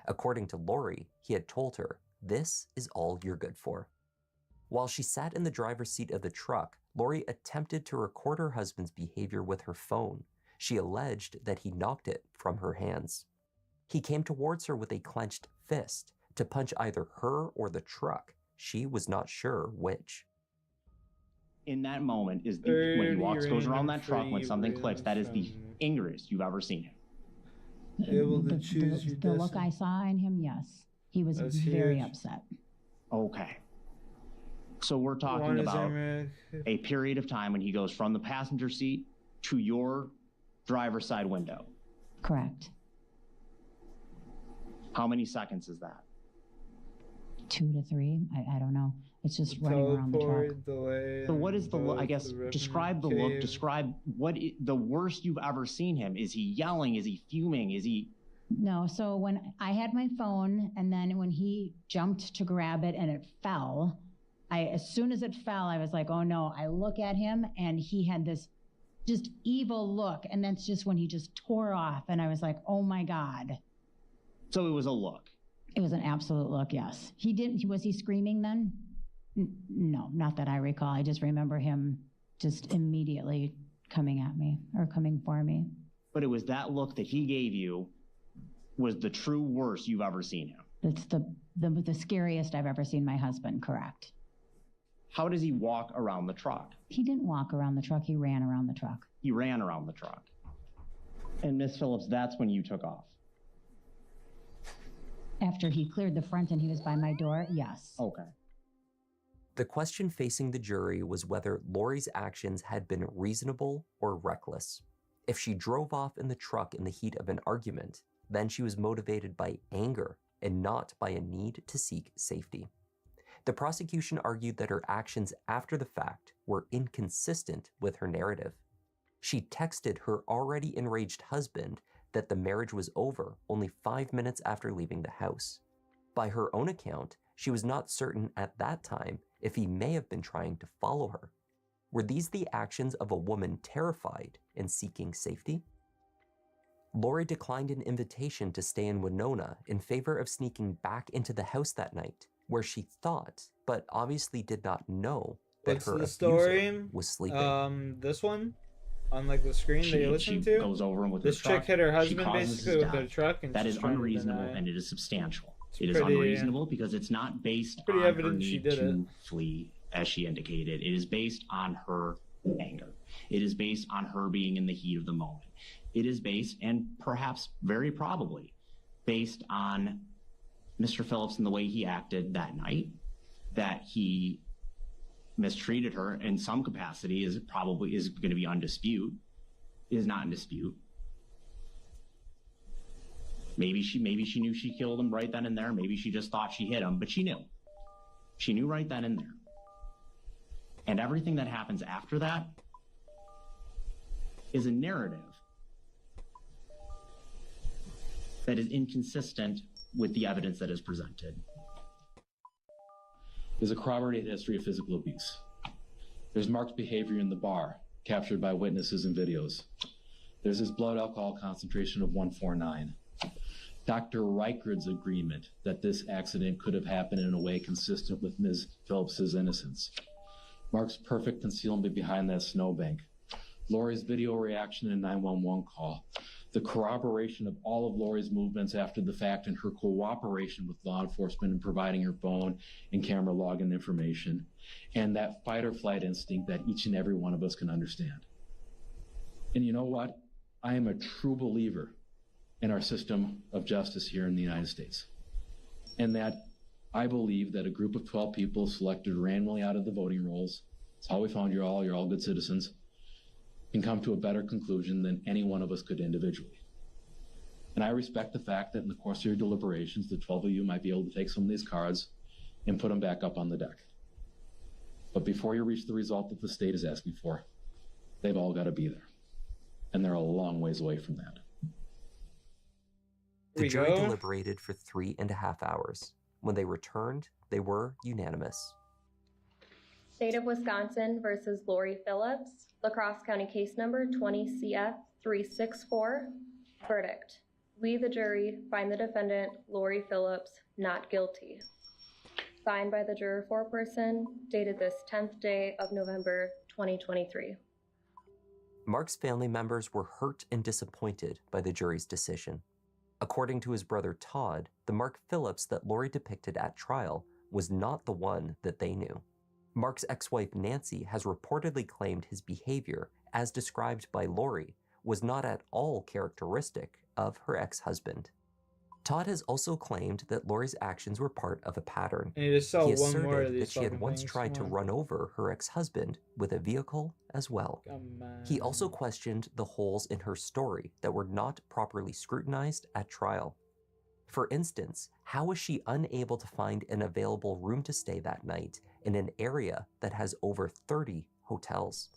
S3: According to Lori, he had told her, "This is all you're good for." While she sat in the driver's seat of the truck, Lori attempted to record her husband's behavior with her phone. She alleged that he knocked it from her hands. He came towards her with a clenched fist to punch either her or the truck. She was not sure which.
S4: In that moment is when he walks, goes around that truck, when something clicks, that is the angriest you've ever seen him.
S1: Able to choose
S2: The look I saw in him, yes. He was very upset.
S4: Okay. So we're talking about a period of time when he goes from the passenger seat to your driver's side window.
S2: Correct.
S4: How many seconds is that?
S2: 2 to 3. I don't know. It's just running around the truck.
S1: Delay.
S4: So what is the look? I guess
S1: the
S4: describe the
S1: revenue
S4: look.
S1: cave.
S4: Describe the worst you've ever seen him. Is he yelling? Is he fuming? Is he?
S2: No, so when I had my phone and then when he jumped to grab it and it fell, as soon as it fell, I was like, oh no. I look at him and he had this just evil look. And that's just when he just tore off. And I was like, oh my God.
S4: So it was a look.
S2: It was an absolute look, yes. Was he screaming then? No, not that I recall. I just remember him just immediately coming at me or coming for me.
S4: But it was that look that he gave you was the true worst you've ever seen him.
S2: It's the scariest I've ever seen my husband, correct.
S4: How does he walk around the truck?
S2: He didn't walk around the truck, he ran around the truck.
S4: He ran around the truck. And Miss Phillips, that's when you took off.
S2: After he cleared the front and he was by my door, yes.
S4: Okay.
S3: The question facing the jury was whether Lori's actions had been reasonable or reckless. If she drove off in the truck in the heat of an argument, then she was motivated by anger and not by a need to seek safety. The prosecution argued that her actions after the fact were inconsistent with her narrative. She texted her already enraged husband that the marriage was over only 5 minutes after leaving the house. By her own account, she was not certain at that time if he may have been trying to follow her. Were these the actions of a woman terrified and seeking safety? Lori declined an invitation to stay in Winona in favor of sneaking back into the house that night, where she thought, but obviously did not know, that
S1: What's
S3: her
S1: the
S3: abuser
S1: story?
S3: was sleeping.
S1: This one? On like the screen that you listen to?
S4: Goes over him with
S1: this
S4: her truck.
S1: chick hit her
S4: She
S1: husband
S4: causes
S1: basically
S4: his
S1: with her
S4: death.
S1: truck, and
S4: That
S1: she's
S4: is
S1: trying to
S4: unreasonable
S1: deny.
S4: and it is substantial. It is
S1: pretty,
S4: unreasonable because it's not based
S1: pretty
S4: on her
S1: evident she
S4: need
S1: did
S4: to
S1: it.
S4: flee, as she indicated. It is based on her anger. It is based on her being in the heat of the moment. It is based, and perhaps very probably, based on Mr. Phillips and the way he acted that night, that he mistreated her in some capacity is going to be is not in dispute. Maybe she knew she killed him right then and there. Maybe she just thought she hit him, but she knew. She knew right then and there. And everything that happens after that is a narrative that is inconsistent with the evidence that is presented.
S20: There's a corroborated history of physical abuse. There's Mark's behavior in the bar, captured by witnesses and videos. There's his blood alcohol concentration of 149. Dr. Reichard's agreement that this accident could have happened in a way consistent with Ms. Phillips's innocence. Mark's perfect concealment behind that snowbank. Lori's video reaction and 911 call. The corroboration of all of Lori's movements after the fact and her cooperation with law enforcement in providing her phone and camera login information. And that fight or flight instinct that each and every one of us can understand. And you know what? I am a true believer in our system of justice here in the United States. And that I believe that a group of 12 people selected randomly out of the voting rolls, that's how we found you're all good citizens, can come to a better conclusion than any one of us could individually. And I respect the fact that in the course of your deliberations, the 12 of you might be able to take some of these cards and put them back up on the deck. But before you reach the result that the state is asking for, they've all got to be there. And they're a long ways away from that.
S3: The jury deliberated for 3.5 hours. When they returned, they were unanimous.
S5: State of Wisconsin versus Lori Phillips, La Crosse County case number 20 CF 364. Verdict. We, the jury, find the defendant, Lori Phillips, not guilty. Signed by the juror foreperson, dated this 10th day of November 2023.
S3: Mark's family members were hurt and disappointed by the jury's decision. According to his brother Todd, the Mark Phillips that Lori depicted at trial was not the one that they knew. Mark's ex-wife Nancy has reportedly claimed his behavior, as described by Lori, was not at all characteristic of her ex-husband. Todd has also claimed that Lori's actions were part of a pattern.
S1: I need to sell
S3: He
S1: one more of
S3: asserted
S1: these
S3: that she had
S1: fucking
S3: once
S1: things.
S3: tried to
S1: Come on.
S3: run over her ex-husband with a vehicle as well. He also questioned the holes in her story that were not properly scrutinized at trial. For instance, how was she unable to find an available room to stay that night in an area that has over 30 hotels?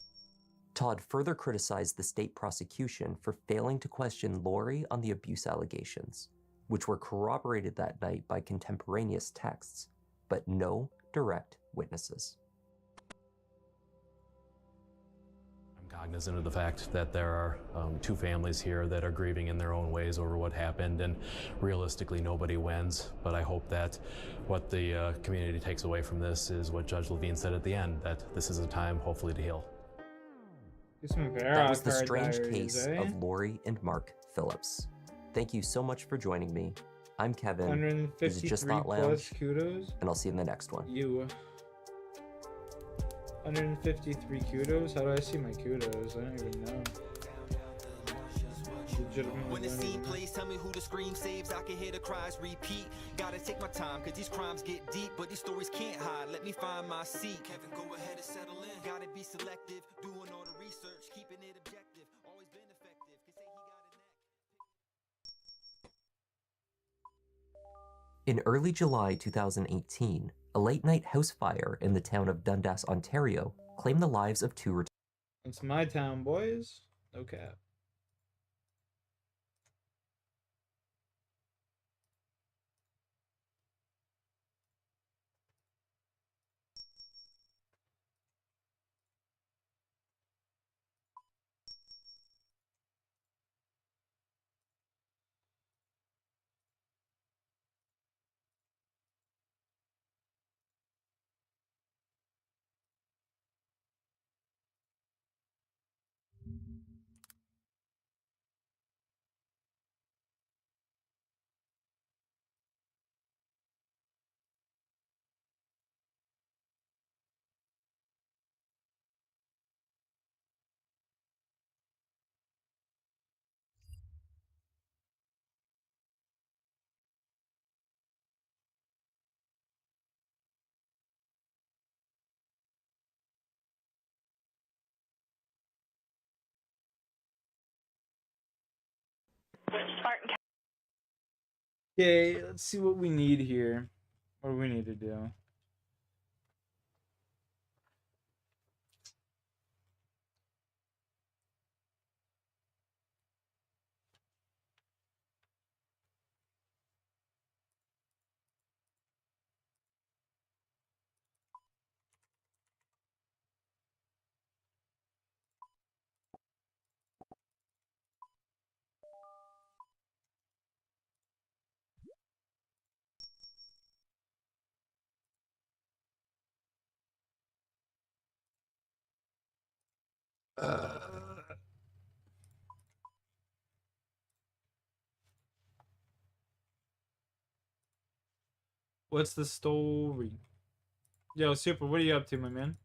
S3: Todd further criticized the state prosecution for failing to question Lori on the abuse allegations, which were corroborated that night by contemporaneous texts, but no direct witnesses.
S6: I'm cognizant of the fact that there are two families here that are grieving in their own ways over what happened, and realistically nobody wins, but I hope that what the community takes away from this is what Judge Levine said at the end, that this is a time hopefully to heal.
S3: That was the strange case of Lori and Mark Phillips. Thank you so much for joining me. I'm Kevin. This is Just
S1: 153
S3: Thought Lounge,
S1: plus kudos.
S3: and I'll see you in the next one.
S1: 153 kudos? How do I see my kudos? I don't even know.
S7: When the scene plays, tell me who the scream saves. I can hear the cries repeat. Gotta take my time, cause these crimes get deep, but these stories can't hide. Let me find my seat. Kevin, go ahead and settle in. Gotta be selective, doing all the research, keeping it objective. Always been effective. Can say he got a
S3: In
S7: neck.
S3: early July 2018, a late-night house fire in the town of Dundas, Ontario, claimed the lives of two retirees.
S1: It's my town, boys. No cap. Okay, let's see what we need here. What do we need to do? What's the story? Yo, Super, what are you up to, my man?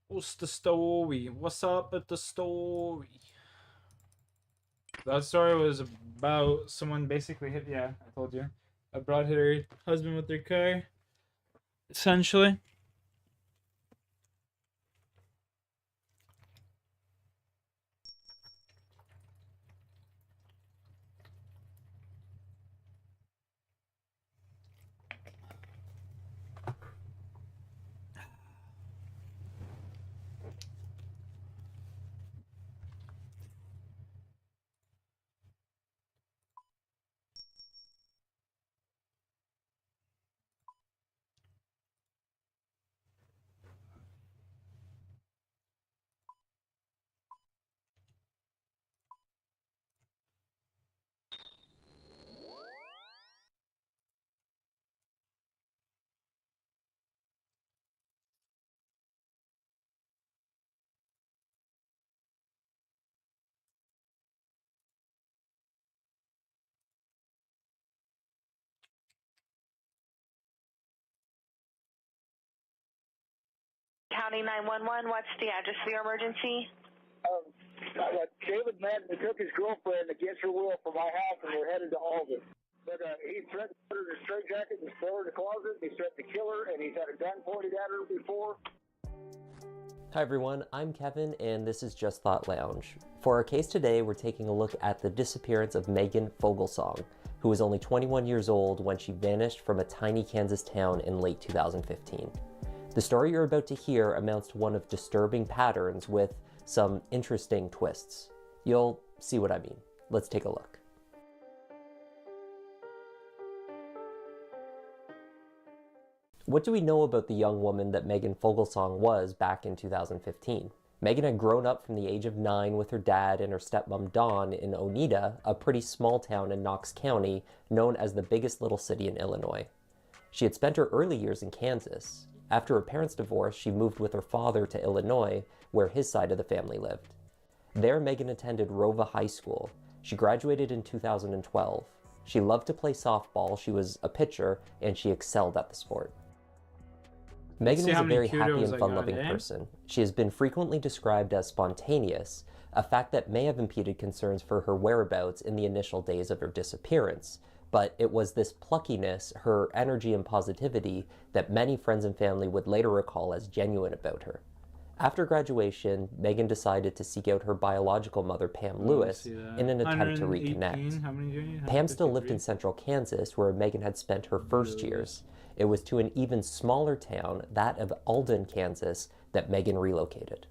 S1: What's the story? What's up with the story? That story was about someone basically hit, yeah, I told you. A broad hit her husband with their car, essentially.
S23: County 911, what's the address for your emergency?
S24: David Madden took his girlfriend against her will from my house and we're headed to Alden. But he threatened to put her in a straitjacket and throw her in the closet. He threatened to kill her, and he's had a gun pointed at her before.
S3: Hi everyone, I'm Kevin and this is Just Thought Lounge. For our case today, we're taking a look at the disappearance of Megan Fogelsong, who was only 21 years old when she vanished from a tiny Kansas town in late 2015. The story you're about to hear amounts to one of disturbing patterns with some interesting twists. You'll see what I mean. Let's take a look. What do we know about the young woman that Megan Fogelsong was back in 2015? Megan had grown up from the age of 9 with her dad and her stepmom Dawn in Oneida, a pretty small town in Knox County, known as the biggest little city in Illinois. She had spent her early years in Kansas. After her parents' divorce, she moved with her father to Illinois, where his side of the family lived. There, Megan attended Rova High School. She graduated in 2012. She loved to play softball, she was a pitcher, and she excelled at the sport. Megan was a very happy and fun-loving person. She has been frequently described as spontaneous, a fact that may have impeded concerns for her whereabouts in the initial days of her disappearance. But it was this pluckiness, her energy and positivity, that many friends and family would later recall as genuine about her. After graduation, Megan decided to seek out her biological mother, Pam Lewis, in an attempt to reconnect. Pam still lived in central Kansas, where Megan had spent her first years. It was to an even smaller town, that of Alden, Kansas, that Megan relocated.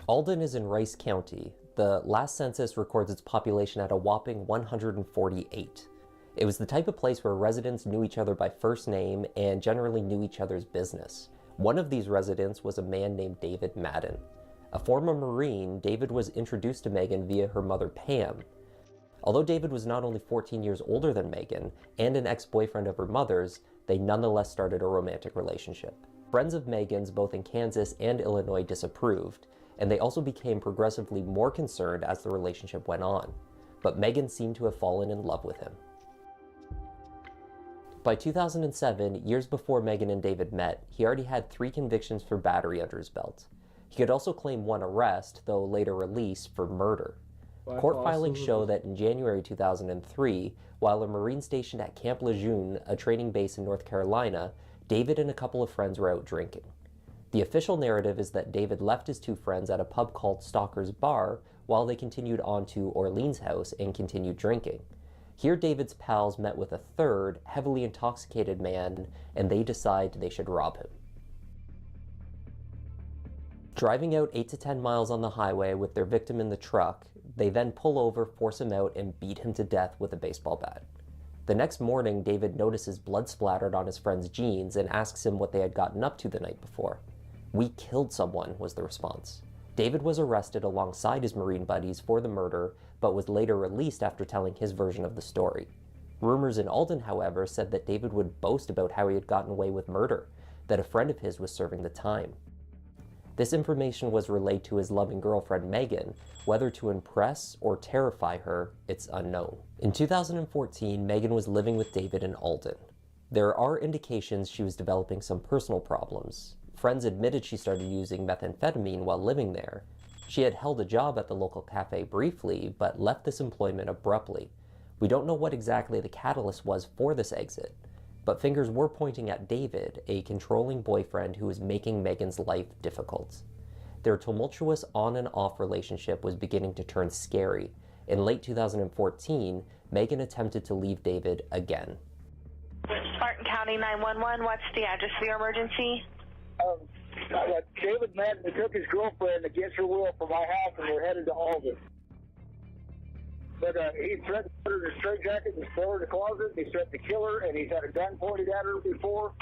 S3: Alden is in Rice County. The last census records its population at a whopping 148. It was the type of place where residents knew each other by first name and generally knew each other's business. One of these residents was a man named David Madden. A former Marine, David was introduced to Megan via her mother Pam. Although David was not only 14 years older than Megan and an ex-boyfriend of her mother's, they nonetheless started a romantic relationship. Friends of Megan's both in Kansas and Illinois disapproved, and they also became progressively more concerned as the relationship went on. But Megan seemed to have fallen in love with him. By 2007, years before Megan and David met, he already had 3 convictions for battery under his belt. He could also claim 1 arrest, though later released, for murder. Court filings show that in January 2003, while a Marine stationed at Camp Lejeune, a training base in North Carolina, David and a couple of friends were out drinking. The official narrative is that David left his 2 friends at a pub called Stalker's Bar while they continued on to Orleans House and continued drinking. Here David's pals met with a third, heavily intoxicated man, and they decide they should rob him. Driving out 8 to 10 miles on the highway with their victim in the truck, they then pull over, force him out, and beat him to death with a baseball bat. The next morning, David notices blood splattered on his friend's jeans and asks him what they had gotten up to the night before. "We killed someone," was the response. David was arrested alongside his Marine buddies for the murder, but was later released after telling his version of the story. Rumors in Alden, however, said that David would boast about how he had gotten away with murder, that a friend of his was serving the time. This information was relayed to his loving girlfriend Megan. Whether to impress or terrify her, it's unknown. In 2014, Megan was living with David in Alden. There are indications she was developing some personal problems. Friends admitted she started using methamphetamine while living there. She had held a job at the local cafe briefly, but left this employment abruptly. We don't know what exactly the catalyst was for this exit, but fingers were pointing at David, a controlling boyfriend who was making Megan's life difficult. Their tumultuous on and off relationship was beginning to turn scary. In late 2014, Megan attempted to leave David again.
S23: Spartan County 911, what's the address for your emergency?
S24: I got David Madden who took his girlfriend against her will from my house and we're headed to Alden. But he threatened to put her in a straitjacket and throw her in the closet. He threatened to kill her, and he's had a gun pointed at her before.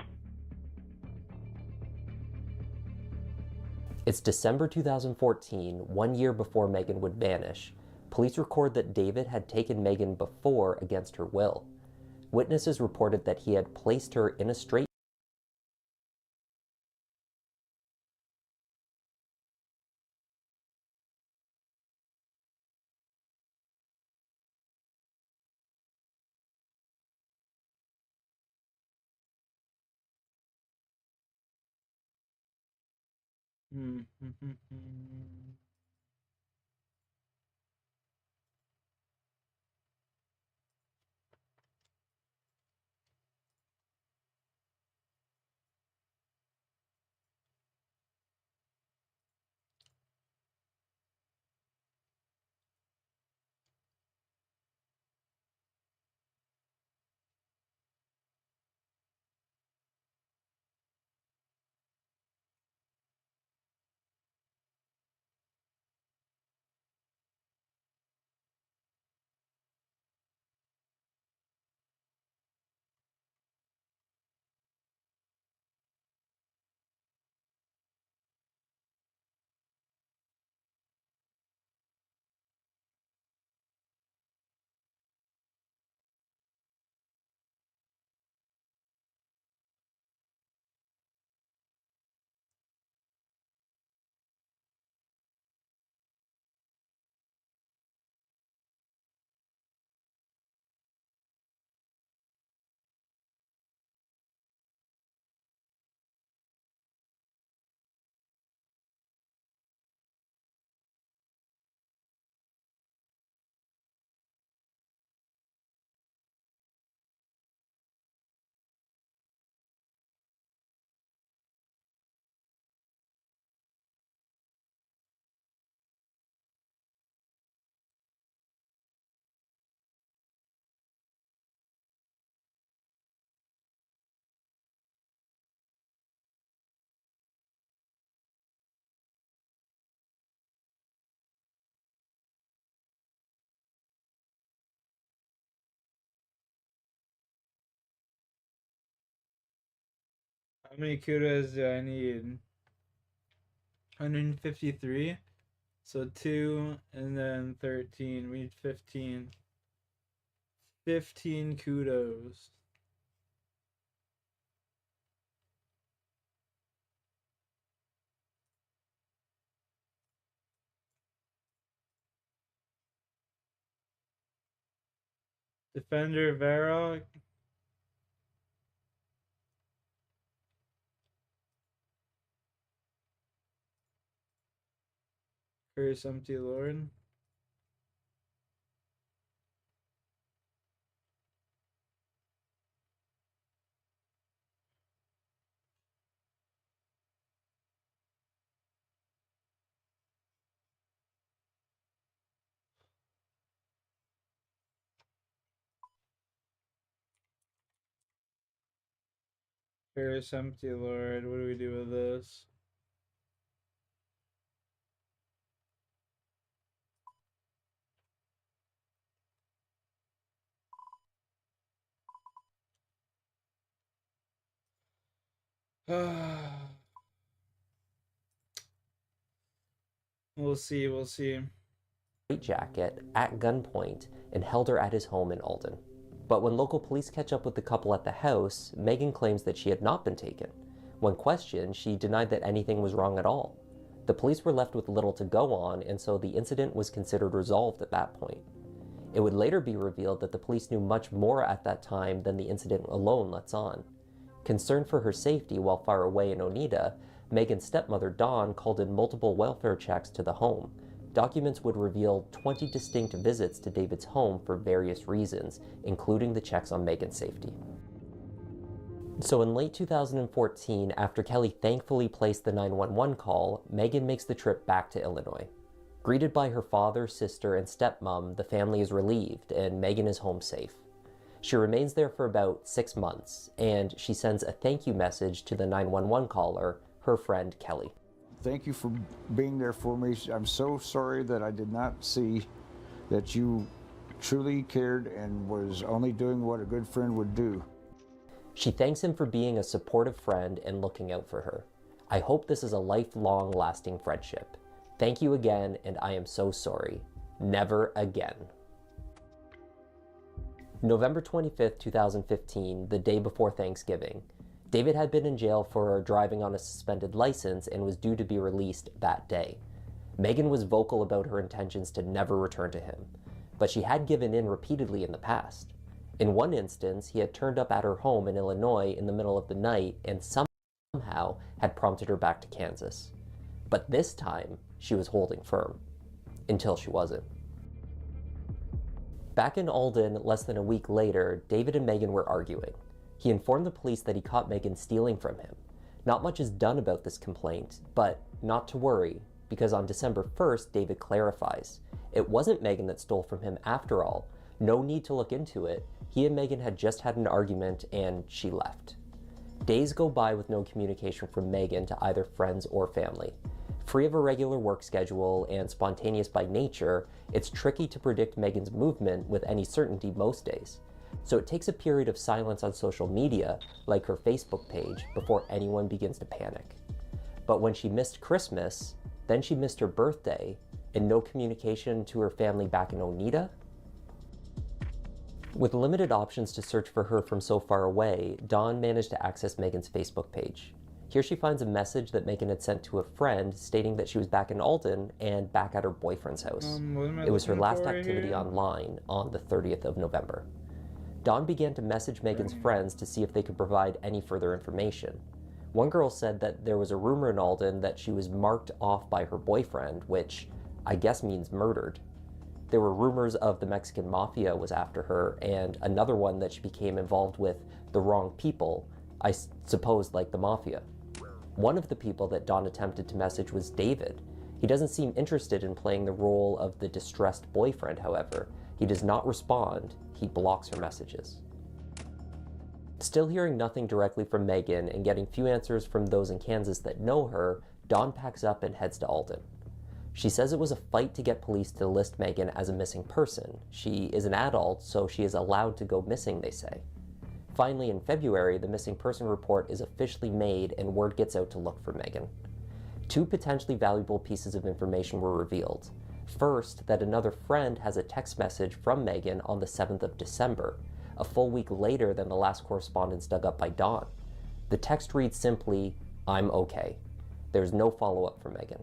S3: It's December 2014, 1 year before Megan would vanish. Police record that David had taken Megan before against her will. Witnesses reported that he had placed her in a straight
S1: How many kudos do I need? 153. So 2 and then 13. We need 15. 15 kudos. Defender Vero. Curse Empty Lord. Curse Empty Lord. What do we do with this? We'll see, we'll see.
S3: Jacket at gunpoint and held her at his home in Alden. But when local police catch up with the couple at the house, Megan claims that she had not been taken. When questioned, she denied that anything was wrong at all. The police were left with little to go on, and so the incident was considered resolved at that point. It would later be revealed that the police knew much more at that time than the incident alone lets on. Concerned for her safety while far away in Oneida, Megan's stepmother Dawn called in multiple welfare checks to the home. Documents would reveal 20 distinct visits to David's home for various reasons, including the checks on Megan's safety. So in late 2014, after Kelly thankfully placed the 911 call, Megan makes the trip back to Illinois. Greeted by her father, sister, and stepmom, the family is relieved and Megan is home safe. She remains there for about 6 months, and she sends a thank you message to the 911 caller, her friend Kelly.
S8: Thank you for being there for me. I'm so sorry that I did not see that you truly cared and was only doing what a good friend would do.
S3: She thanks him for being a supportive friend and looking out for her. I hope this is a lifelong lasting friendship. Thank you again, and I am so sorry. Never again. November 25th, 2015, the day before Thanksgiving. David had been in jail for driving on a suspended license and was due to be released that day. Megan was vocal about her intentions to never return to him, but she had given in repeatedly in the past. In one instance, he had turned up at her home in Illinois in the middle of the night and somehow had prompted her back to Kansas. But this time, she was holding firm. Until she wasn't. Back in Alden, less than a week later, David and Megan were arguing. He informed the police that he caught Megan stealing from him. Not much is done about this complaint, but not to worry, because on December 1st, David clarifies. It wasn't Megan that stole from him after all. No need to look into it. He and Megan had just had an argument and she left. Days go by with no communication from Megan to either friends or family. Free of a regular work schedule and spontaneous by nature, it's tricky to predict Megan's movement with any certainty most days. So it takes a period of silence on social media, like her Facebook page, before anyone begins to panic. But when she missed Christmas, then she missed her birthday, and no communication to her family back in Oneida? With limited options to search for her from so far away, Dawn managed to access Megan's Facebook page. Here she finds a message that Megan had sent to a friend stating that she was back in Alden and back at her boyfriend's house. It was her last activity online on the 30th of November. Dawn began to message Megan's friends to see if they could provide any further information. One girl said that there was a rumor in Alden that she was marked off by her boyfriend, which I guess means murdered. There were rumors of the Mexican mafia was after her, and another one that she became involved with the wrong people, I suppose like the mafia. One of the people that Dawn attempted to message was David. He doesn't seem interested in playing the role of the distressed boyfriend, however. He does not respond. He blocks her messages. Still hearing nothing directly from Megan and getting few answers from those in Kansas that know her, Dawn packs up and heads to Alden. She says it was a fight to get police to list Megan as a missing person. She is an adult, so she is allowed to go missing, they say. Finally, in February, the missing person report is officially made and word gets out to look for Megan. Two potentially valuable pieces of information were revealed. First, that another friend has a text message from Megan on the 7th of December, a full week later than the last correspondence dug up by Dawn. The text reads simply, "I'm okay." There's no follow-up from Megan.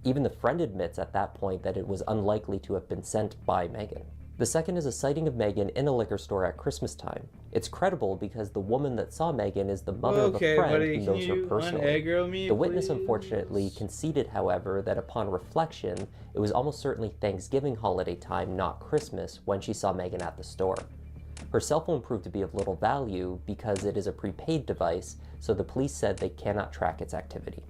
S3: Even the friend admits at that point that it was unlikely to have been sent by Megan. The second is a sighting of Megan in a liquor store at Christmas time. It's credible because the woman that saw Megan is the mother of a friend
S1: buddy,
S3: who
S1: can
S3: knows her
S1: you
S3: personally.
S1: un-aggro me,
S3: The witness
S1: please?
S3: unfortunately conceded, however, that upon reflection, it was almost certainly Thanksgiving holiday time, not Christmas, when she saw Megan at the store. Her cell phone proved to be of little value because it is a prepaid device, so the police said they cannot track its activity.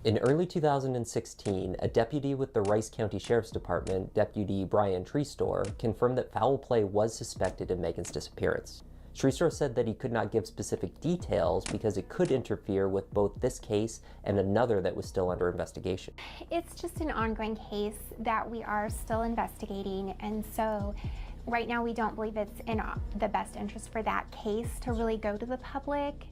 S3: In early 2016, a deputy with the Rice County Sheriff's Department, Deputy Brian Treestor, confirmed that foul play was suspected in Megan's disappearance. Treestor said that he could not give specific details because it could interfere with both this case and another that was still under investigation.
S9: It's just an ongoing case that we are still investigating, and so right now we don't believe it's in the best interest for that case to really go to the public.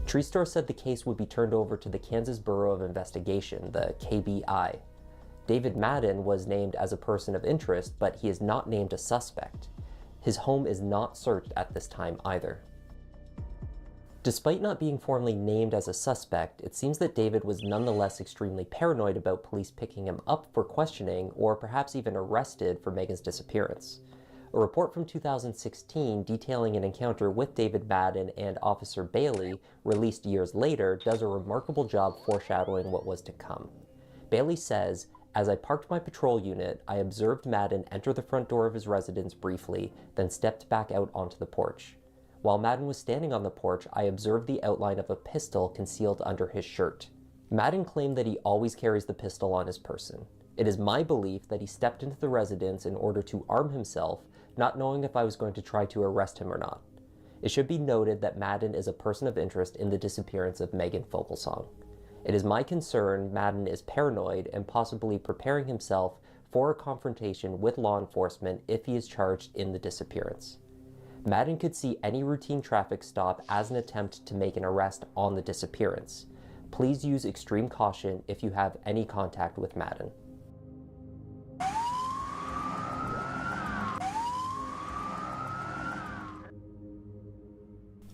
S3: Treestor said the case would be turned over to the Kansas Bureau of Investigation, the KBI. David Madden was named as a person of interest, but he is not named a suspect. His home is not searched at this time either. Despite not being formally named as a suspect, it seems that David was nonetheless extremely paranoid about police picking him up for questioning or perhaps even arrested for Megan's disappearance. A report from 2016 detailing an encounter with David Madden and Officer Bailey, released years later, does a remarkable job foreshadowing what was to come. Bailey says, "As I parked my patrol unit, I observed Madden enter the front door of his residence briefly, then stepped back out onto the porch. While Madden was standing on the porch, I observed the outline of a pistol concealed under his shirt." Madden claimed that he always carries the pistol on his person. "It is my belief that he stepped into the residence in order to arm himself, not knowing if I was going to try to arrest him or not." It should be noted that Madden is a person of interest in the disappearance of Megan Fogelsong. It is my concern Madden is paranoid and possibly preparing himself for a confrontation with law enforcement if he is charged in the disappearance. Madden could see any routine traffic stop as an attempt to make an arrest on the disappearance. Please use extreme caution if you have any contact with Madden.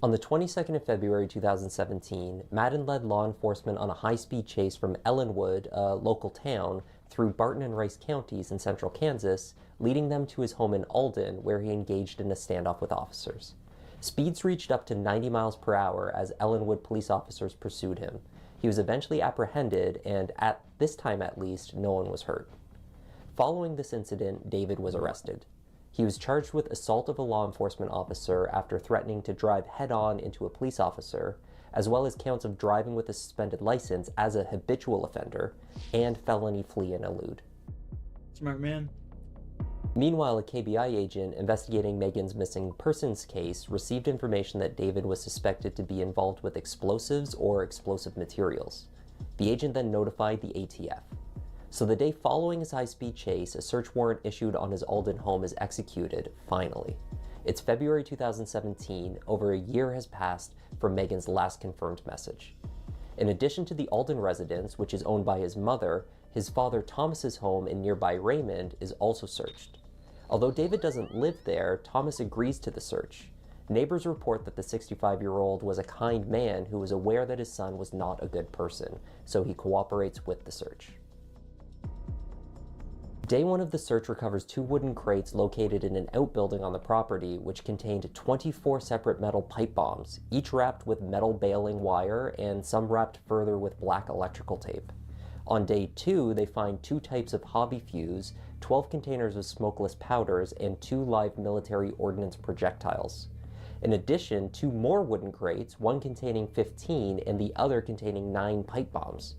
S3: On the 22nd of February 2017, Madden led law enforcement on a high-speed chase from Ellenwood, a local town, through Barton and Rice counties in central Kansas, leading them to his home in Alden, where he engaged in a standoff with officers. Speeds reached up to 90 miles per hour as Ellenwood police officers pursued him. He was eventually apprehended, and at this time at least, no one was hurt. Following this incident, David was arrested. He was charged with assault of a law enforcement officer after threatening to drive head-on into a police officer, as well as counts of driving with a suspended license as a habitual offender, and felony flee and elude.
S1: Smart man.
S3: Meanwhile, a KBI agent investigating Megan's missing persons case received information that David was suspected to be involved with explosives or explosive materials. The agent then notified the ATF. So the day following his high-speed chase, a search warrant issued on his Alden home is executed, finally. It's February 2017, over a year has passed from Megan's last confirmed message. In addition to the Alden residence, which is owned by his mother, his father Thomas's home in nearby Raymond is also searched. Although David doesn't live there, Thomas agrees to the search. Neighbors report that the 65-year-old was a kind man who was aware that his son was not a good person, so he cooperates with the search. Day one of the search recovers 2 wooden crates located in an outbuilding on the property, which contained 24 separate metal pipe bombs, each wrapped with metal baling wire and some wrapped further with black electrical tape. On day 2, they find 2 types of hobby fuse, 12 containers of smokeless powders, and 2 live military ordnance projectiles. In addition, 2 more wooden crates, one containing 15 and the other containing 9 pipe bombs.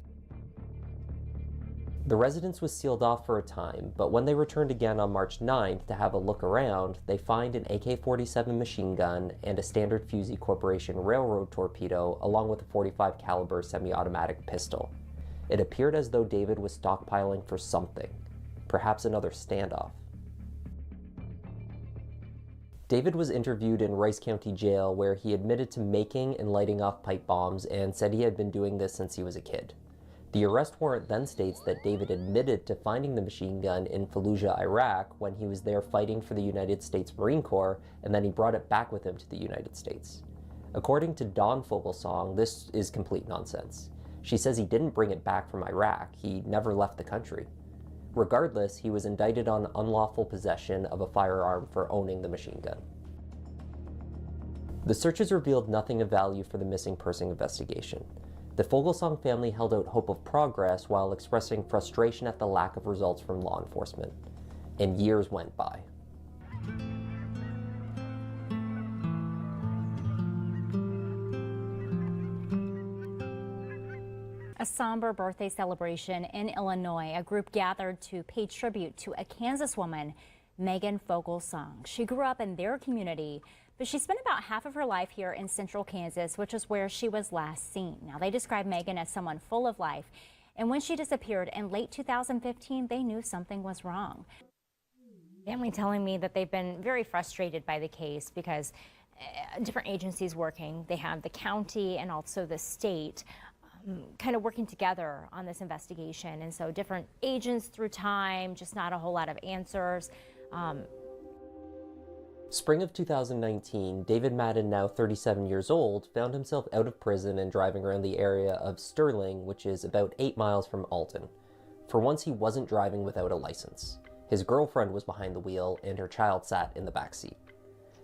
S3: The residence was sealed off for a time, but when they returned again on March 9th to have a look around, they find an AK-47 machine gun and a standard Fusey Corporation railroad torpedo, along with a .45 caliber semi-automatic pistol. It appeared as though David was stockpiling for something, perhaps another standoff. David was interviewed in Rice County Jail, where he admitted to making and lighting off pipe bombs and said he had been doing this since he was a kid. The arrest warrant then states that David admitted to finding the machine gun in Fallujah, Iraq, when he was there fighting for the United States Marine Corps, and then he brought it back with him to the United States. According to Dawn Fogelsong, this is complete nonsense. She says he didn't bring it back from Iraq. He never left the country. Regardless, he was indicted on unlawful possession of a firearm for owning the machine gun. The searches revealed nothing of value for the missing person investigation. The Fogelsong family held out hope of progress while expressing frustration at the lack of results from law enforcement. And years went by.
S12: A somber birthday celebration in Illinois. A group gathered to pay tribute to a Kansas woman, Megan Fogelsong. She grew up in their community, but she spent about half of her life here in central Kansas, which is where she was last seen. Now, they describe Megan as someone full of life, and when she disappeared in late 2015, they knew something was wrong. Family telling me that they've been very frustrated by the case because different agencies working. They have the county and also the state kind of working together on this investigation, and so different agents through time, just not a whole lot of answers.
S3: Spring of 2019, David Madden, now 37 years old, found himself out of prison and driving around the area of Sterling, which is about 8 miles from Alton. For once, he wasn't driving without a license. His girlfriend was behind the wheel, and her child sat in the back seat.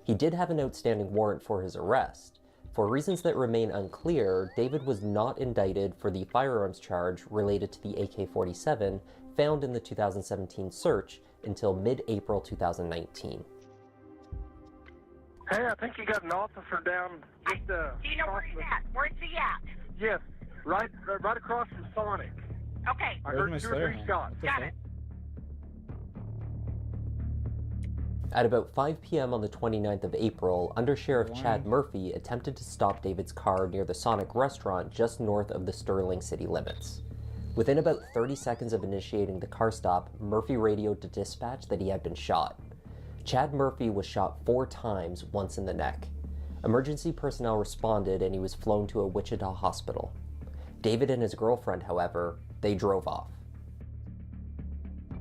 S3: He did have an outstanding warrant for his arrest. For reasons that remain unclear, David was not indicted for the firearms charge related to the AK-47 found in the 2017 search until mid-April 2019.
S24: Hey, I think you got an officer down just
S17: Do you know where he's at? Where's he at?
S24: Yes, right across from Sonic.
S17: Okay.
S24: I heard 2 or 3 shots.
S17: Got it.
S3: At about 5 p.m. on the 29th of April, Undersheriff Chad Murphy attempted to stop David's car near the Sonic restaurant just north of the Sterling city limits. Within about 30 seconds of initiating the car stop, Murphy radioed to dispatch that he had been shot. Chad Murphy was shot 4 times, once in the neck. Emergency personnel responded and he was flown to a Wichita hospital. David and his girlfriend, however, they drove off.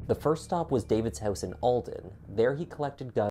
S3: The first stop was David's house in Alden. There he collected guns